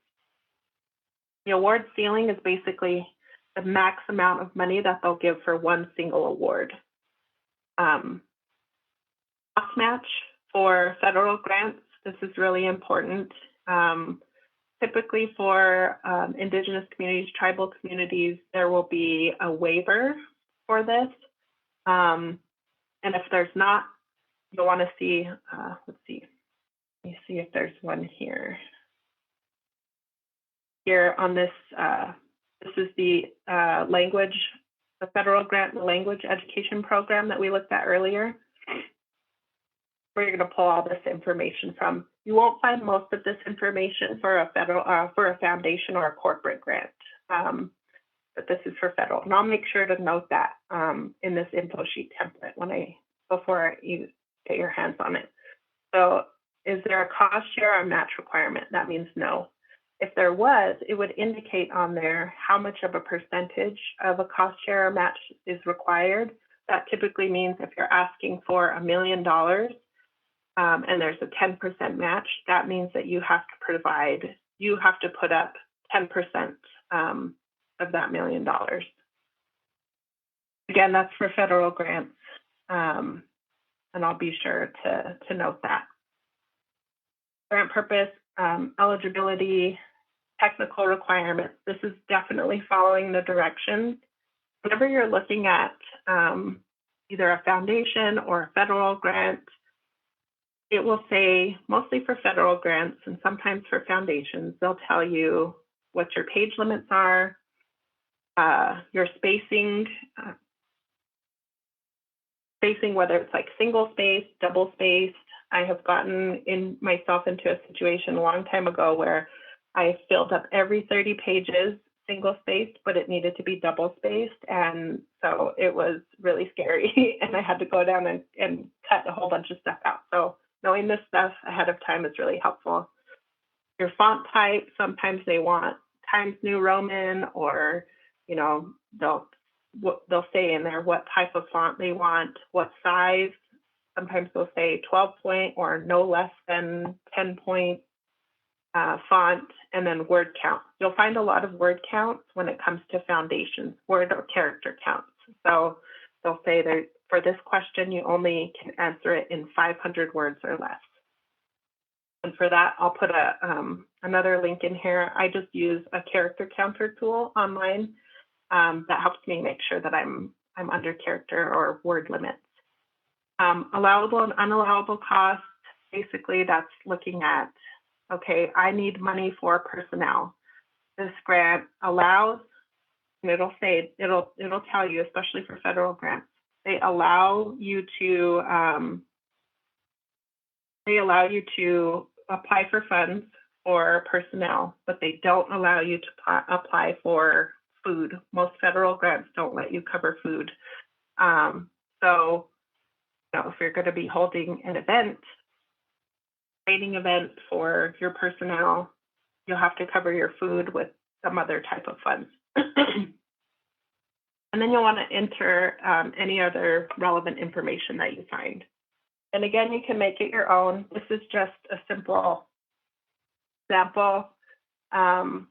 The award ceiling is basically the max amount of money that they'll give for one single award. Cost match for federal grants, this is really important. Typically for Indigenous communities, tribal communities, there will be a waiver for this. And if there's not, you'll want to see, let's see. Let me see if there's one here. Here on this, this is the the federal grant language education program that we looked at earlier, where you're going to pull all this information from. You won't find most of this information for a federal, for a foundation or a corporate grant, but this is for federal. And I'll make sure to note that in this info sheet template before you get your hands on it. So, is there a cost share or match requirement? That means no. If there was, it would indicate on there how much of a percentage of a cost share or match is required. That typically means if you're asking for $1 million and there's a 10% match, that means that you have to put up 10% of that $1 million. Again, that's for federal grants, and I'll be sure to note that. Grant purpose, eligibility, technical requirements. This is definitely following the directions. Whenever you're looking at either a foundation or a federal grant, it will say, mostly for federal grants and sometimes for foundations, they'll tell you what your page limits are, your spacing, whether it's like single spaced, double spaced. I have gotten myself into a situation a long time ago where I filled up every 30 pages single spaced, but it needed to be double spaced. And so it was really scary. And I had to go down and cut a whole bunch of stuff out. So knowing this stuff ahead of time is really helpful. Your font type, sometimes they want Times New Roman, or, they'll say in there what type of font they want, what size. Sometimes they'll say 12 point or no less than 10 point font, and then word count. You'll find a lot of word counts when it comes to foundations, word or character counts. So they'll say that for this question, you only can answer it in 500 words or less. And for that, I'll put another link in here. I just use a character counter tool online that helps me make sure that I'm under character or word limits. Allowable and unallowable costs, basically that's looking at, okay, I need money for personnel. This grant allows, and it'll tell you, especially for federal grants, they allow you to apply for funds for personnel, but they don't allow you to apply for food. Most federal grants don't let you cover food. So, if you're going to be holding an event, training event for your personnel, you'll have to cover your food with some other type of funds. And then you'll want to enter any other relevant information that you find. And again, you can make it your own. This is just a simple example. I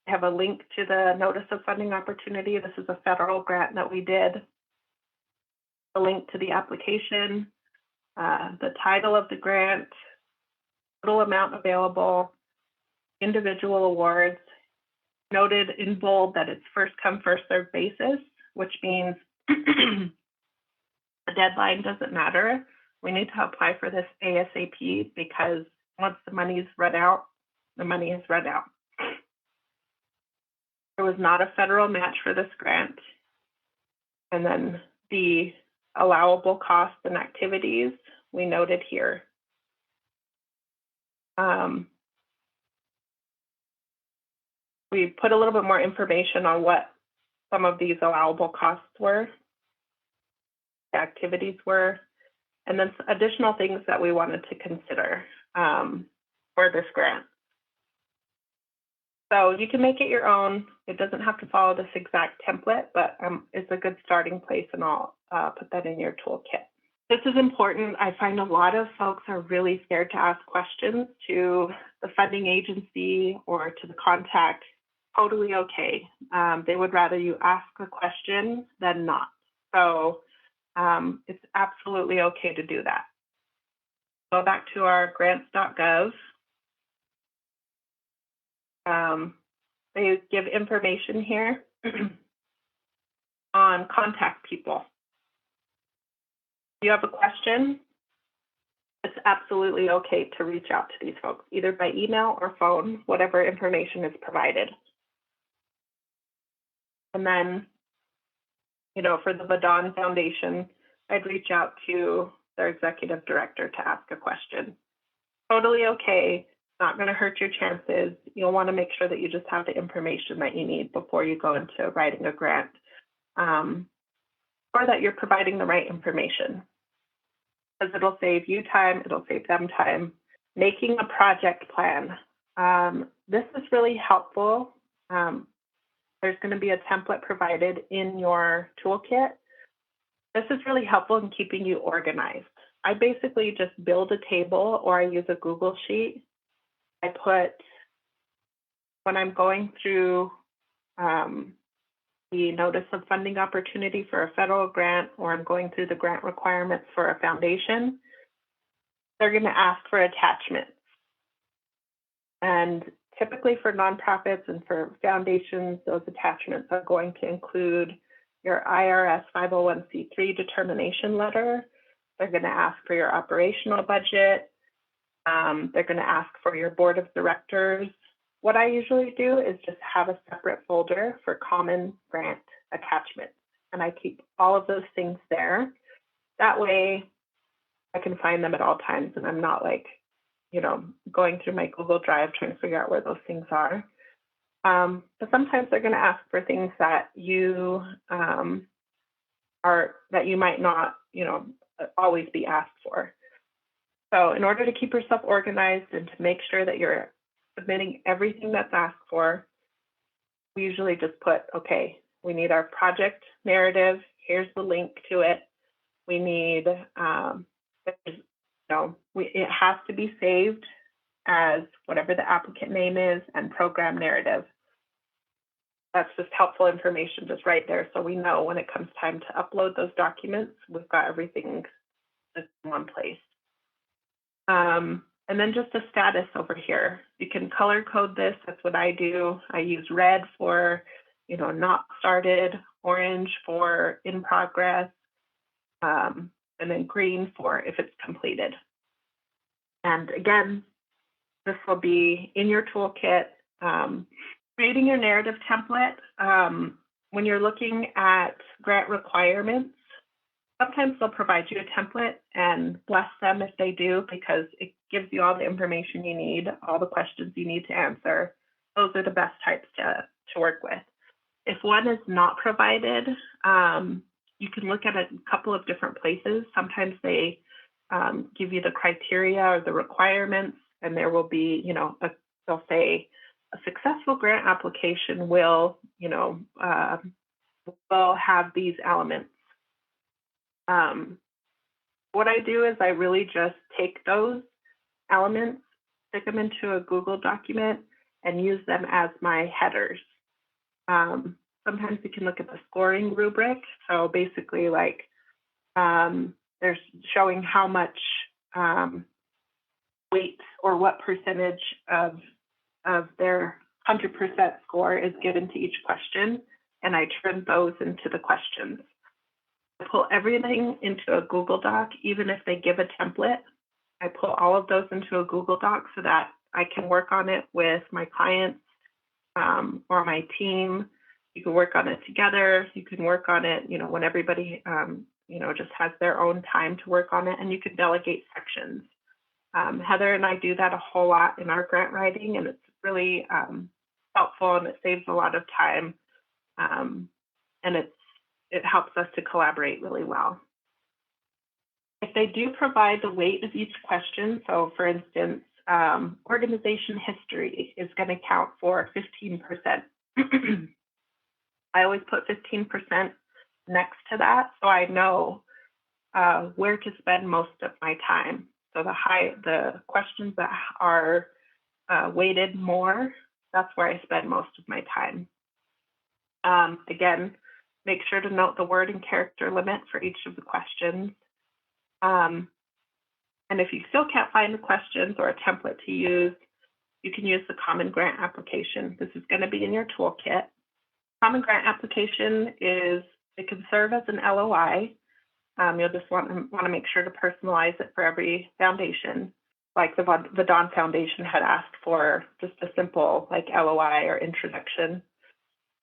have a link to the Notice of Funding Opportunity. This is a federal grant that we did. A link to the application, the title of the grant, total amount available, individual awards, noted in bold that it's first come, first served basis, which means the deadline doesn't matter. We need to apply for this ASAP because once the money's run out, the money is run out. There was not a federal match for this grant. And then the allowable costs and activities we noted here. We put a little bit more information on what some of these allowable costs were, the activities were, and then additional things that we wanted to consider for this grant. So you can make it your own. It doesn't have to follow this exact template, but it's a good starting place, and I'll put that in your toolkit. This is important. I find a lot of folks are really scared to ask questions to the funding agency or to the contact. Totally okay. They would rather you ask a question than not. So it's absolutely okay to do that. Go back to our grants.gov. They give information here on contact people. If you have a question, it's absolutely okay to reach out to these folks, either by email or phone, whatever information is provided. And then, for the Vadon Foundation, I'd reach out to their executive director to ask a question. Totally okay. Not going to hurt your chances. You'll want to make sure that you just have the information that you need before you go into writing a grant, or that you're providing the right information. Because it'll save you time, it'll save them time. Making a project plan. This is really helpful. There's going to be a template provided in your toolkit. This is really helpful in keeping you organized. I basically just build a table, or I use a Google Sheet. I put, when I'm going through the Notice of Funding Opportunity for a federal grant, or I'm going through the grant requirements for a foundation, they're going to ask for attachments. And typically for nonprofits and for foundations, those attachments are going to include your IRS 501c3 determination letter. They're going to ask for your operational budget. They're going to ask for your board of directors. What I usually do is just have a separate folder for common grant attachments, and I keep all of those things there. That way I can find them at all times, and I'm not going through my Google Drive trying to figure out where those things are. But sometimes they're going to ask for things that you might not, always be asked for. So in order to keep yourself organized and to make sure that you're submitting everything that's asked for, we usually just put, okay, we need our project narrative. Here's the link to it. We need, it has to be saved as whatever the applicant name is and program narrative. That's just helpful information just right there. So we know when it comes time to upload those documents, we've got everything just in one place. And then just a status over here. You can color code this. That's what I do. I use red for, not started, orange for in progress, and then green for if it's completed. And again, this will be in your toolkit. Creating your narrative template. When you're looking at grant requirements, Sometimes they'll provide you a template, and bless them if they do, because it gives you all the information you need, all the questions you need to answer. Those are the best types to work with. If one is not provided, you can look at a couple of different places. Sometimes they give you the criteria or the requirements, and there will be, they'll say a successful grant application will, will have these elements. What I do is I really just take those elements, stick them into a Google document, and use them as my headers. Sometimes you can look at the scoring rubric. So basically, like, there's showing how much weight or what percentage of their 100% score is given to each question, and I turn those into the questions. I pull everything into a Google Doc, even if they give a template. I pull all of those into a Google Doc so that I can work on it with my clients or my team. You can work on it together. You can work on it, when everybody, just has their own time to work on it, and you can delegate sections. Heather and I do that a whole lot in our grant writing, and it's really helpful, and it saves a lot of time, and it helps us to collaborate really well. If they do provide the weight of each question, so for instance, organization history is going to count for 15%. I always put 15% next to that, so I know where to spend most of my time. So the questions that are weighted more, that's where I spend most of my time. Again, make sure to note the word and character limit for each of the questions. And if you still can't find the questions or a template to use, you can use the Common Grant Application. This is going to be in your toolkit. Common Grant Application it can serve as an LOI. You'll just want to make sure to personalize it for every foundation. Like the Vadon Foundation had asked for just a simple LOI or introduction.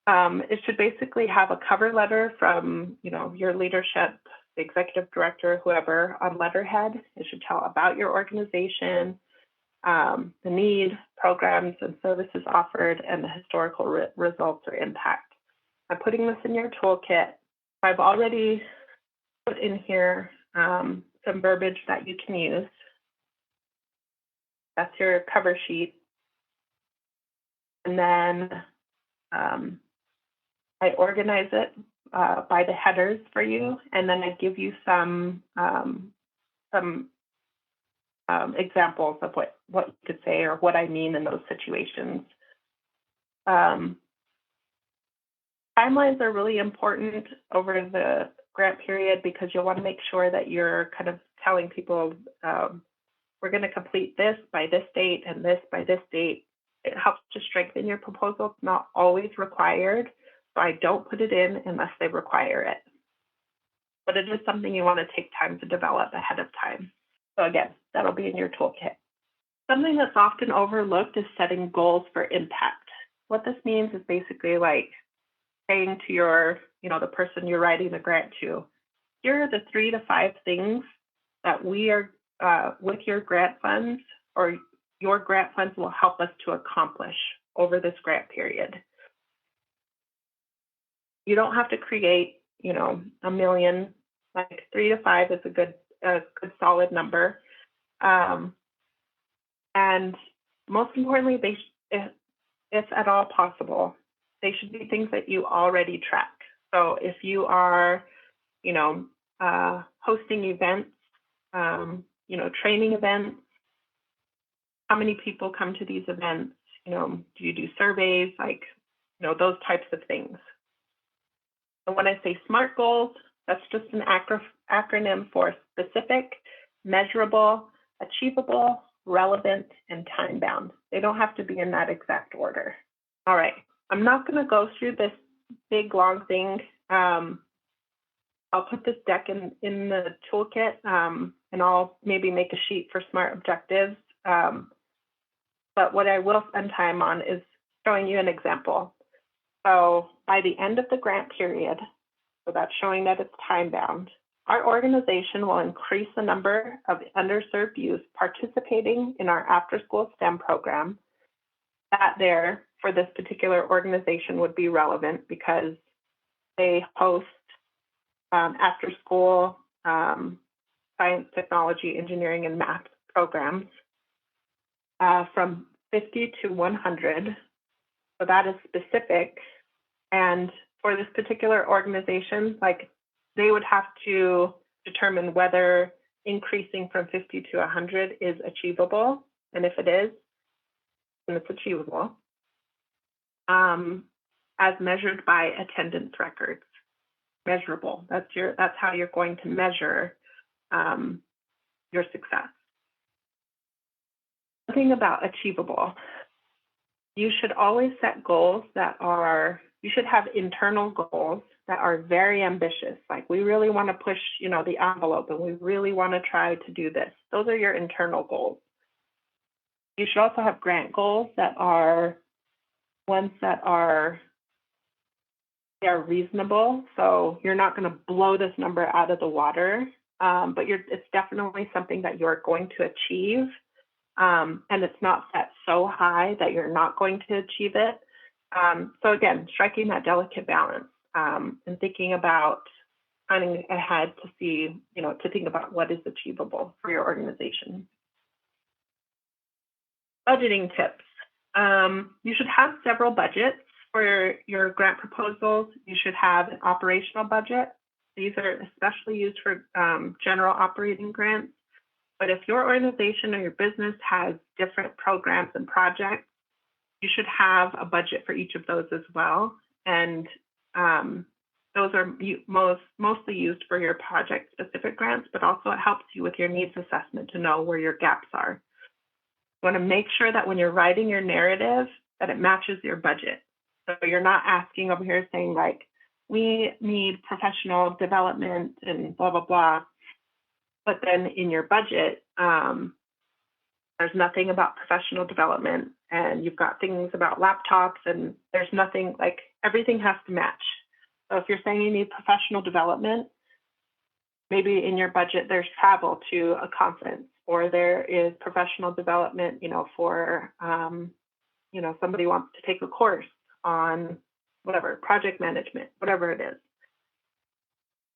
It should basically have a cover letter from your leadership, the executive director, whoever, on letterhead. It should tell about your organization, the need, programs and services offered, and the historical results or impact. I'm putting this in your toolkit. I've already put in here some verbiage that you can use. That's your cover sheet. And then I organize it by the headers for you, and then I give you some examples of what you could say or what I mean in those situations. Timelines are really important over the grant period because you'll want to make sure that you're kind of telling people we're going to complete this by this date and this by this date. It helps to strengthen your proposal. It's not always required, so I don't put it in unless they require it. But it is something you want to take time to develop ahead of time. So again, that'll be in your toolkit. Something that's often overlooked is setting goals for impact. What this means is basically like saying to your, the person you're writing the grant to, here are the 3 to 5 things that we are, with your grant funds or your grant funds will help us to accomplish over this grant period. You don't have to create, a million. Like 3 to 5 is a good solid number. And most importantly, if at all possible, they should be things that you already track. So if you are, hosting events, training events, how many people come to these events? Do you do surveys? Those types of things. And when I say SMART goals, that's just an acronym for specific, measurable, achievable, relevant, and time-bound. They don't have to be in that exact order. All right, I'm not going to go through this big, long thing. I'll put this deck in the toolkit, and I'll maybe make a sheet for SMART objectives. But what I will spend time on is showing you an example. So by the end of the grant period, so that's showing that it's time-bound, Our organization will increase the number of underserved youth participating in our after-school STEM program. That there, for this particular organization, would be relevant because they host after-school science, technology, engineering, and math programs from 50 to 100. So that is specific. And for this particular organization, like, they would have to determine whether increasing from 50 to 100 is achievable. And if it is, then it's achievable. As measured by attendance records. Measurable. That's how you're going to measure your success. Something about achievable. You should always set goals you should have internal goals that are very ambitious. Like, we really want to push, the envelope, and we really want to try to do this. Those are your internal goals. You should also have grant goals that are ones that are reasonable. So you're not going to blow this number out of the water, but it's definitely something that you're going to achieve. And it's not set so high that you're not going to achieve it. So again, striking that delicate balance and thinking about planning ahead to see, to think about what is achievable for your organization. Budgeting tips. You should have several budgets for your grant proposals. You should have an operational budget. These are especially used for general operating grants. But if your organization or your business has different programs and projects, you should have a budget for each of those as well. And those are mostly used for your project-specific grants, but also it helps you with your needs assessment to know where your gaps are. You want to make sure that when you're writing your narrative, that it matches your budget. So you're not asking over here saying, like, we need professional development and blah, blah, blah. But then in your budget, there's nothing about professional development, and you've got things about laptops, and there's nothing, like, everything has to match. So if you're saying you need professional development, maybe in your budget there's travel to a conference, or there is professional development, for, somebody wants to take a course on whatever, project management, whatever it is.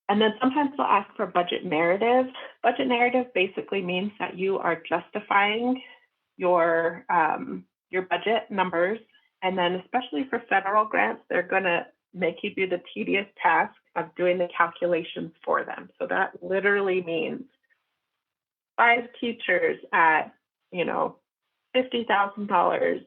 And then sometimes they'll ask for budget narrative. Budget narrative basically means that you are justifying your budget numbers. And then especially for federal grants, they're going to make you do the tedious task of doing the calculations for them. So that literally means 5 teachers at, $50,000.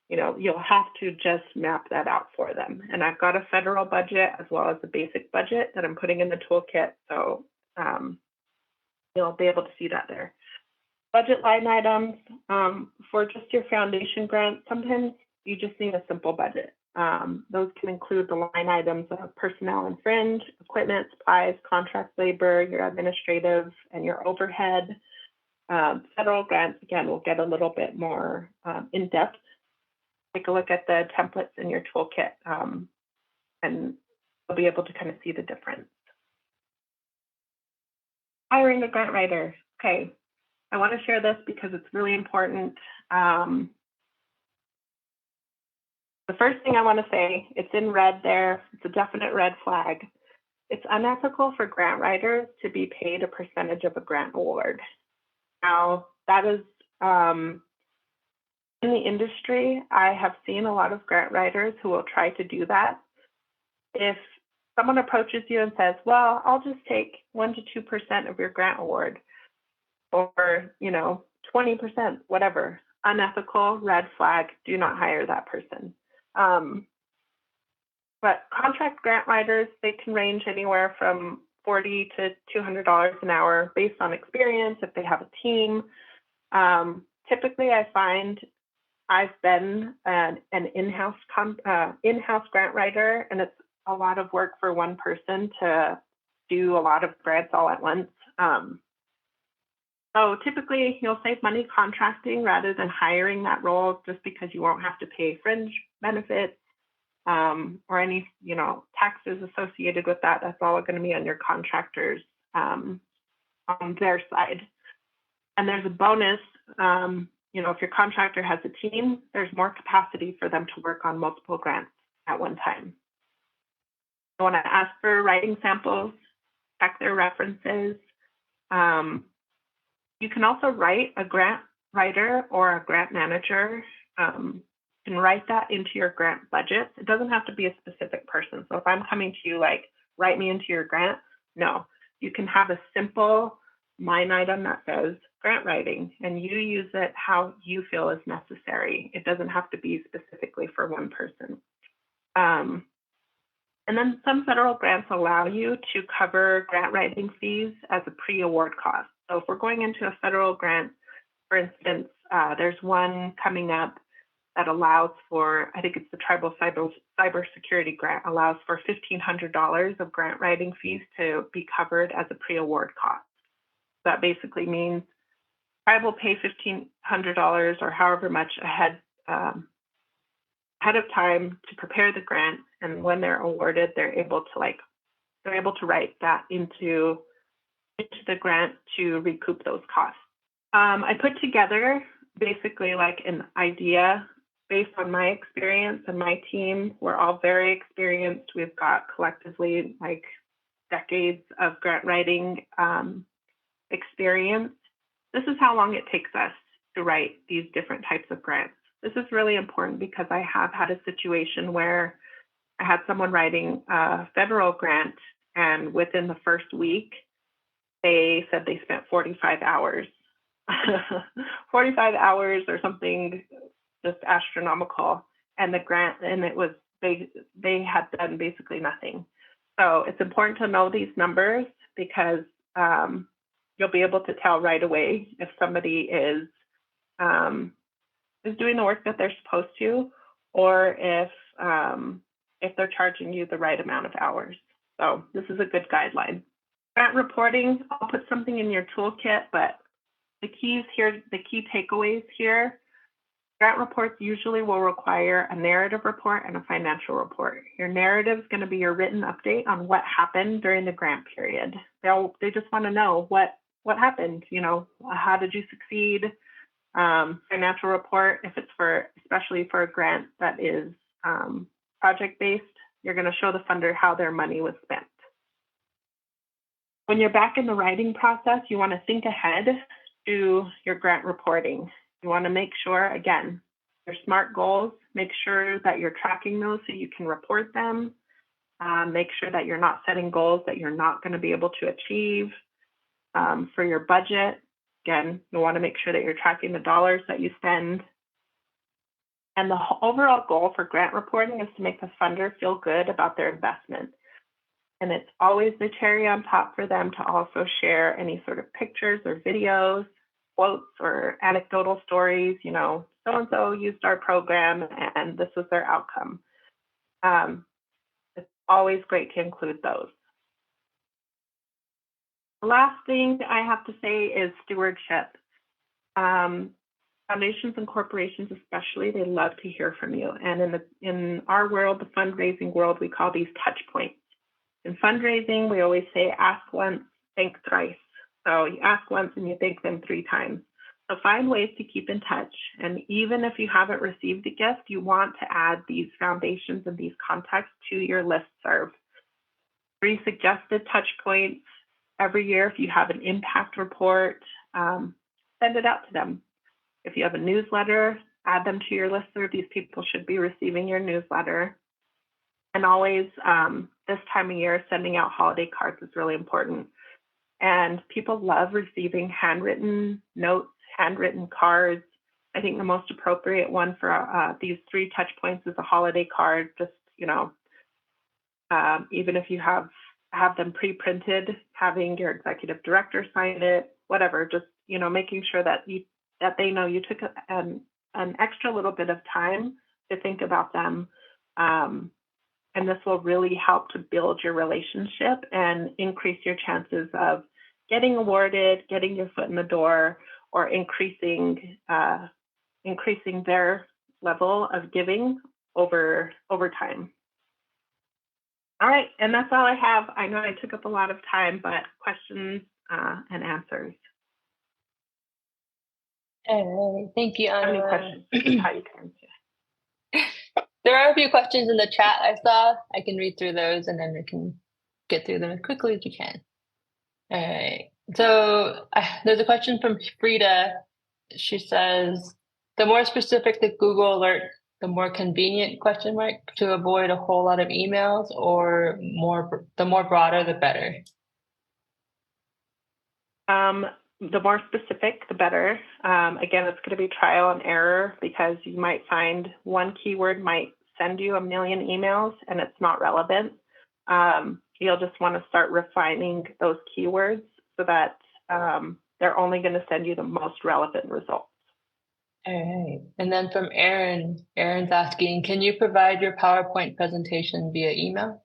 You'll have to just map that out for them. And I've got a federal budget as well as a basic budget that I'm putting in the toolkit. So you'll be able to see that there. Budget line items for just your foundation grant, sometimes you just need a simple budget. Those can include the line items of personnel and fringe, equipment, supplies, contract labor, your administrative, and your overhead. Federal grants, again, will get a little bit more in-depth. Take a look at the templates in your toolkit, and you'll be able to kind of see the difference. Hiring a grant writer. Okay, I want to share this because it's really important. The first thing I want to say, it's in red there. It's a definite red flag. It's unethical for grant writers to be paid a percentage of a grant award. Now, that is, in the industry, I have seen a lot of grant writers who will try to do that. If someone approaches you and says, well, I'll just take 1% to 2% of your grant award, or 20%, whatever, unethical, red flag, do not hire that person. But contract grant writers, they can range anywhere from $40 to $200 an hour based on experience, if they have a team. Typically, I find I've been an in-house grant writer, and it's a lot of work for one person to do a lot of grants all at once. So typically, you'll save money contracting rather than hiring that role, just because you won't have to pay fringe benefits or any taxes associated with that. That's all going to be on your contractor's on their side. And there's a bonus, if your contractor has a team, there's more capacity for them to work on multiple grants at one time. I want to ask for writing samples, check their references. You can also write a grant writer or a grant manager. Can write that into your grant budget. It doesn't have to be a specific person. So if I'm coming to you like, write me into your grant, no. You can have a simple line item that says grant writing, and you use it how you feel is necessary. It doesn't have to be specifically for one person. And then some federal grants allow you to cover grant writing fees as a pre-award cost. So if we're going into a federal grant, for instance, there's one coming up that allows for, I think it's the Tribal Cybersecurity Grant, allows for $1,500 of grant writing fees to be covered as a pre-award cost. That basically means tribe will pay $1,500 or however much ahead of time to prepare the grant, and when they're awarded, they're able to write that into the grant to recoup those costs. I put together basically like an idea based on my experience, and my team, we're all very experienced. We've got collectively like decades of grant writing experience. This is how long it takes us to write these different types of grants. This is really important because I have had a situation where I had someone writing a federal grant, and within the first week, they said they spent 45 hours. 45 hours or something just astronomical, and the grant, and it was, they had done basically nothing. So it's important to know these numbers because you'll be able to tell right away if somebody is doing the work that they're supposed to, or if they're charging you the right amount of hours. So this is a good guideline. Grant reporting, I'll put something in your toolkit, but the keys here, the key takeaways here, grant reports usually will require a narrative report and a financial report. Your narrative is going to be your written update on what happened during the grant period. They just want to know what happened, how did you succeed? Financial report, if it's especially for a grant that is project-based, you're going to show the funder how their money was spent. When you're back in the writing process, you want to think ahead to your grant reporting. You want to make sure, again, your SMART goals, make sure that you're tracking those so you can report them. Make sure that you're not setting goals that you're not going to be able to achieve. For your budget, again, you want to make sure that you're tracking the dollars that you spend. And the overall goal for grant reporting is to make the funder feel good about their investment. And it's always the cherry on top for them to also share any sort of pictures or videos, quotes or anecdotal stories, so-and-so used our program and this was their outcome. It's always great to include those. The last thing I have to say is stewardship. Foundations and corporations especially, they love to hear from you. And in our world, the fundraising world, we call these touch points. In fundraising, we always say, ask once, thank thrice. So you ask once and you thank them 3 times. So find ways to keep in touch. And even if you haven't received a gift, you want to add these foundations and these contacts to your listserv. 3 suggested touch points every year. If you have an impact report, send it out to them. If you have a newsletter, add them to your listserv. These people should be receiving your newsletter. And always, this time of year, sending out holiday cards is really important. And people love receiving handwritten notes, handwritten cards. I think the most appropriate one for these 3 touch points is a holiday card. Just, even if you have them pre-printed, having your executive director sign it, whatever, just, making sure that they know you took an extra little bit of time to think about them. And this will really help to build your relationship and increase your chances of getting awarded, getting your foot in the door, or increasing their level of giving over time. All right, and that's all I have. I know I took up a lot of time, but questions and answers. Thank you, How many Onawa. questions? How you can answer. There are a few questions in the chat I saw. I can read through those and then we can get through them as quickly as you can. All right. So there's a question from Frida. She says, the more specific the Google alert, the more convenient question mark to avoid a whole lot of emails, or the more broader, the better. The more specific, the better. Again, it's going to be trial and error because you might find one keyword might send you a million emails and it's not relevant. You'll just want to start refining those keywords so that they're only going to send you the most relevant results. All right. And then from Aaron's asking, can you provide your PowerPoint presentation via email?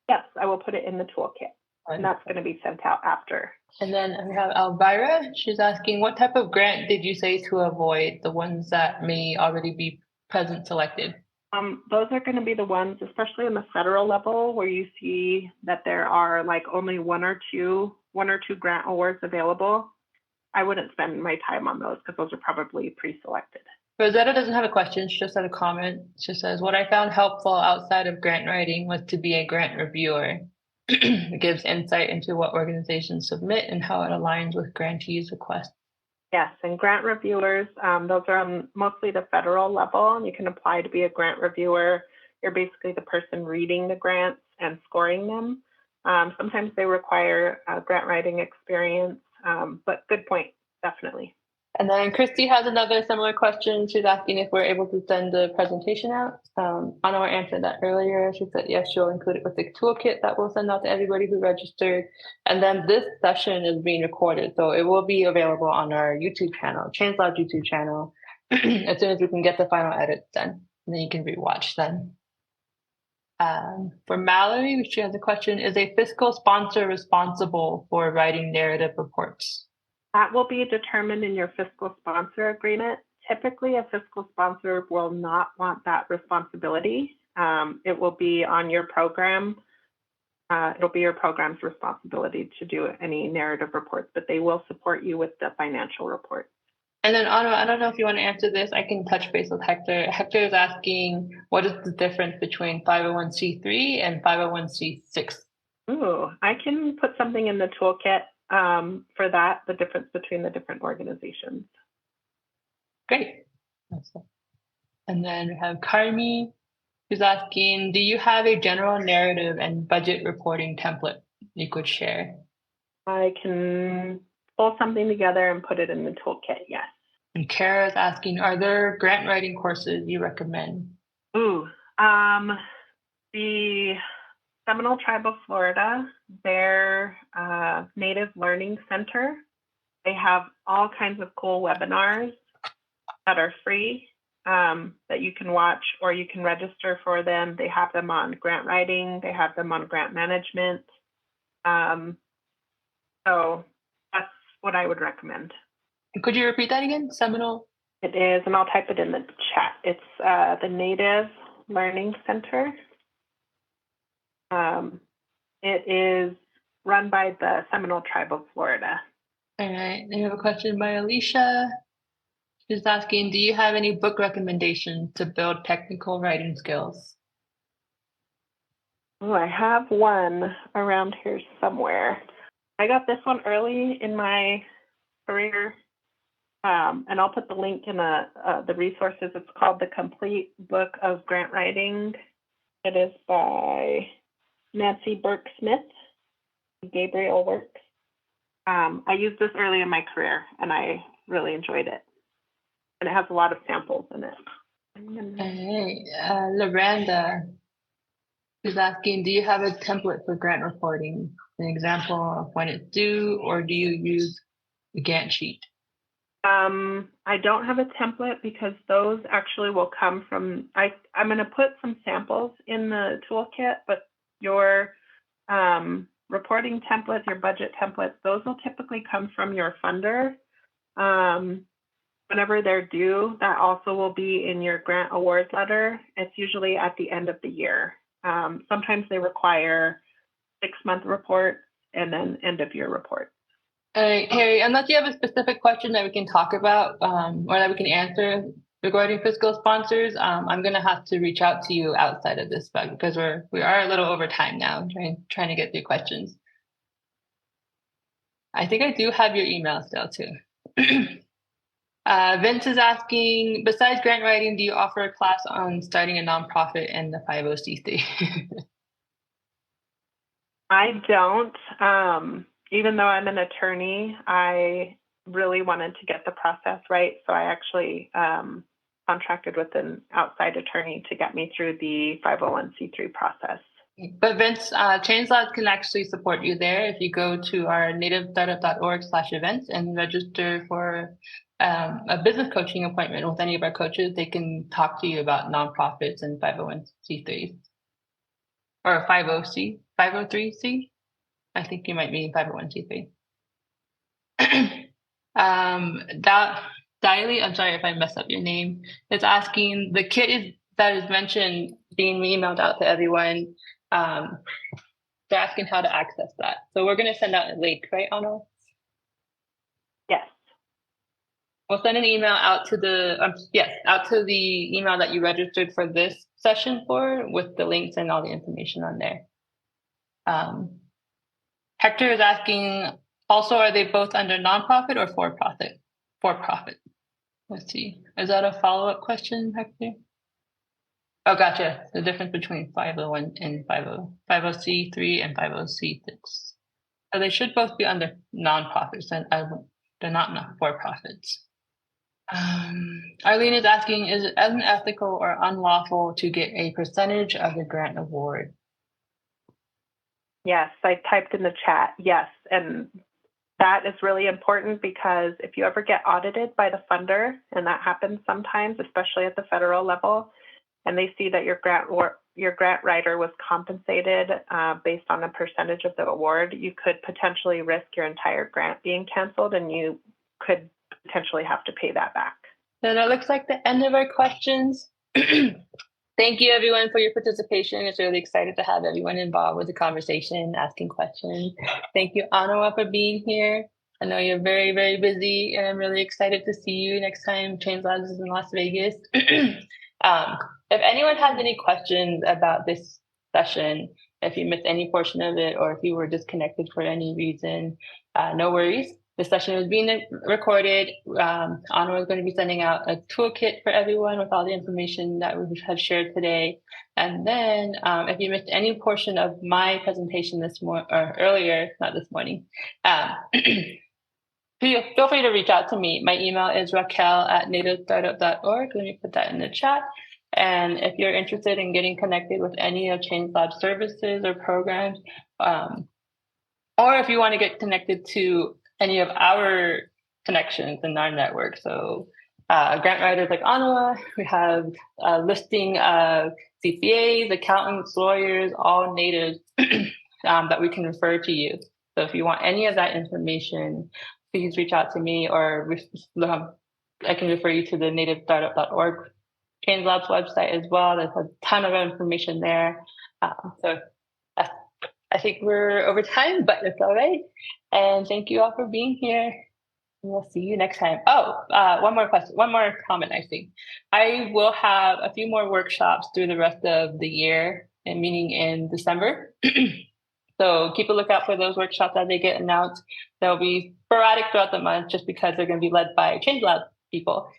Yes, I will put it in the toolkit. And that's going to be sent out after. And then we have Elvira. She's asking, what type of grant did you say to avoid, the ones that may already be present selected? Those are going to be the ones, especially in the federal level, where you see that there are like only one or two grant awards available. I wouldn't spend my time on those because those are probably pre-selected. Rosetta doesn't have a question. She just had a comment. She says, what I found helpful outside of grant writing was to be a grant reviewer. It gives insight into what organizations submit and how it aligns with grantees' requests. Yes, and grant reviewers, those are on mostly the federal level. You can apply to be a grant reviewer. You're basically the person reading the grants and scoring them. Sometimes they require grant writing experience, but good point, definitely. And then Christy has another similar question. She's asking if we're able to send the presentation out. Onawa answered that earlier. She said, yes, she'll include it with the toolkit that we'll send out to everybody who registered. And then this session is being recorded, so it will be available on our YouTube channel, ChangeLab YouTube channel, as soon as we can get the final edits done. And then you can rewatch them. For Mallory, she has a question, is a fiscal sponsor responsible for writing narrative reports? That will be determined in your fiscal sponsor agreement. Typically, a fiscal sponsor will not want that responsibility. It will be on your program. It'll be your program's responsibility to do any narrative reports, but they will support you with the financial report. And then, Onawa, I don't know if you want to answer this. I can touch base with Hector. Hector is asking, what is the difference between 501c3 and 501c6? Ooh, I can put something in the toolkit for that, the difference between the different organizations. Great. And then we have Carmi, who's asking, do you have a general narrative and budget reporting template you could share? I can pull something together and put it in the toolkit, yes. And Kara's asking, are there grant writing courses you recommend? Ooh, the Seminole Tribe of Florida, their Native Learning Center, they have all kinds of cool webinars that are free that you can watch, or you can register for them. They have them on grant writing, they have them on grant management. So that's what I would recommend. Could you repeat that again? Seminole? It is, and I'll type it in the chat. It's the Native Learning Center. It is run by the Seminole Tribe of Florida. All right. I have a question by Alicia. She's asking, do you have any book recommendations to build technical writing skills? Oh, I have one around here somewhere. I got this one early in my career, and I'll put the link in the resources. It's called The Complete Book of Grant Writing. It is by Nancy Burke-Smith, Gabriel Works. I used this early in my career, and I really enjoyed it. And it has a lot of samples in it. Hey, Loranda is asking, do you have a template for grant reporting? An example of when it's due, or do you use the Gantt sheet? I don't have a template because those actually will come from, I'm going to put some samples in the toolkit, but your reporting templates, your budget templates, those will typically come from your funder. Whenever they're due, that also will be in your grant awards letter. It's usually at the end of the year. Sometimes they require 6-month report and then end of year report. All right, Harry, unless you have a specific question that we can talk about or that we can answer regarding fiscal sponsors, I'm going to have to reach out to you outside of this bug because we are a little over time now, trying to get through questions. I think I do have your email still too. Vince is asking, besides grant writing, do you offer a class on starting a nonprofit and the 50C3? I don't. Even though I'm an attorney, I really wanted to get the process right. So I actually contracted with an outside attorney to get me through the 501c3 process. But Vince, Change Labs can actually support you there. If you go to our nativestartup.org/events and register for a business coaching appointment with any of our coaches, they can talk to you about nonprofits and 501c3s or 503c. I think you might mean 501c3. Diley, I'm sorry if I mess up your name, is asking, the kit that is mentioned being emailed out to everyone. They're asking how to access that. So we're going to send out a link, right, Anna? Yes. We'll send an email out to the email that you registered for this session for, with the links and all the information on there. Hector is asking, also, are they both under nonprofit or for-profit? For-profit. Let's see. Is that a follow-up question, Hector? Oh, gotcha. The difference between 501 and 50C3 and 50C6. So they should both be under nonprofits, and they're not for-profits. Arlene is asking, is it unethical or unlawful to get a percentage of the grant award? Yes, I typed in the chat, yes. And that is really important because if you ever get audited by the funder, and that happens sometimes, especially at the federal level, and they see that your grant writer was compensated based on a percentage of the award, you could potentially risk your entire grant being canceled, and you could potentially have to pay that back. So that looks like the end of our questions. Thank you, everyone, for your participation. It's really excited to have everyone involved with the conversation, asking questions. Thank you, Onawa, for being here. I know you're very, very busy, and I'm really excited to see you next time Change Labs is in Las Vegas. If anyone has any questions about this session, if you missed any portion of it, or if you were disconnected for any reason, no worries. The session is being recorded. Onawa is going to be sending out a toolkit for everyone with all the information that we have shared today. And then if you missed any portion of my presentation this morning, or earlier, not this morning, feel free to reach out to me. My email is raquel@nativestartup.org. Let me put that in the chat. And if you're interested in getting connected with any of Change Lab's services or programs, or if you want to get connected to any of our connections in our network. So grant writers like Onawa, we have a listing of CPAs, accountants, lawyers, all natives that we can refer to you. So if you want any of that information, please reach out to me, or I can refer you to the nativestartup.org Change Labs website as well. There's a ton of information there. So I think we're over time, but it's all right. And thank you all for being here. We'll see you next time. One more comment, I think. I will have a few more workshops through the rest of the year, and meaning in December. So keep a lookout for those workshops as they get announced. They'll be sporadic throughout the month just because they're going to be led by Change Lab people,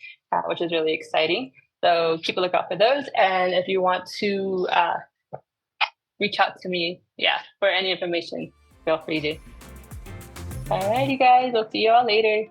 which is really exciting. So keep a lookout for those. And if you want to reach out to me, for any information, feel free to. All right, you guys, we'll see you all later.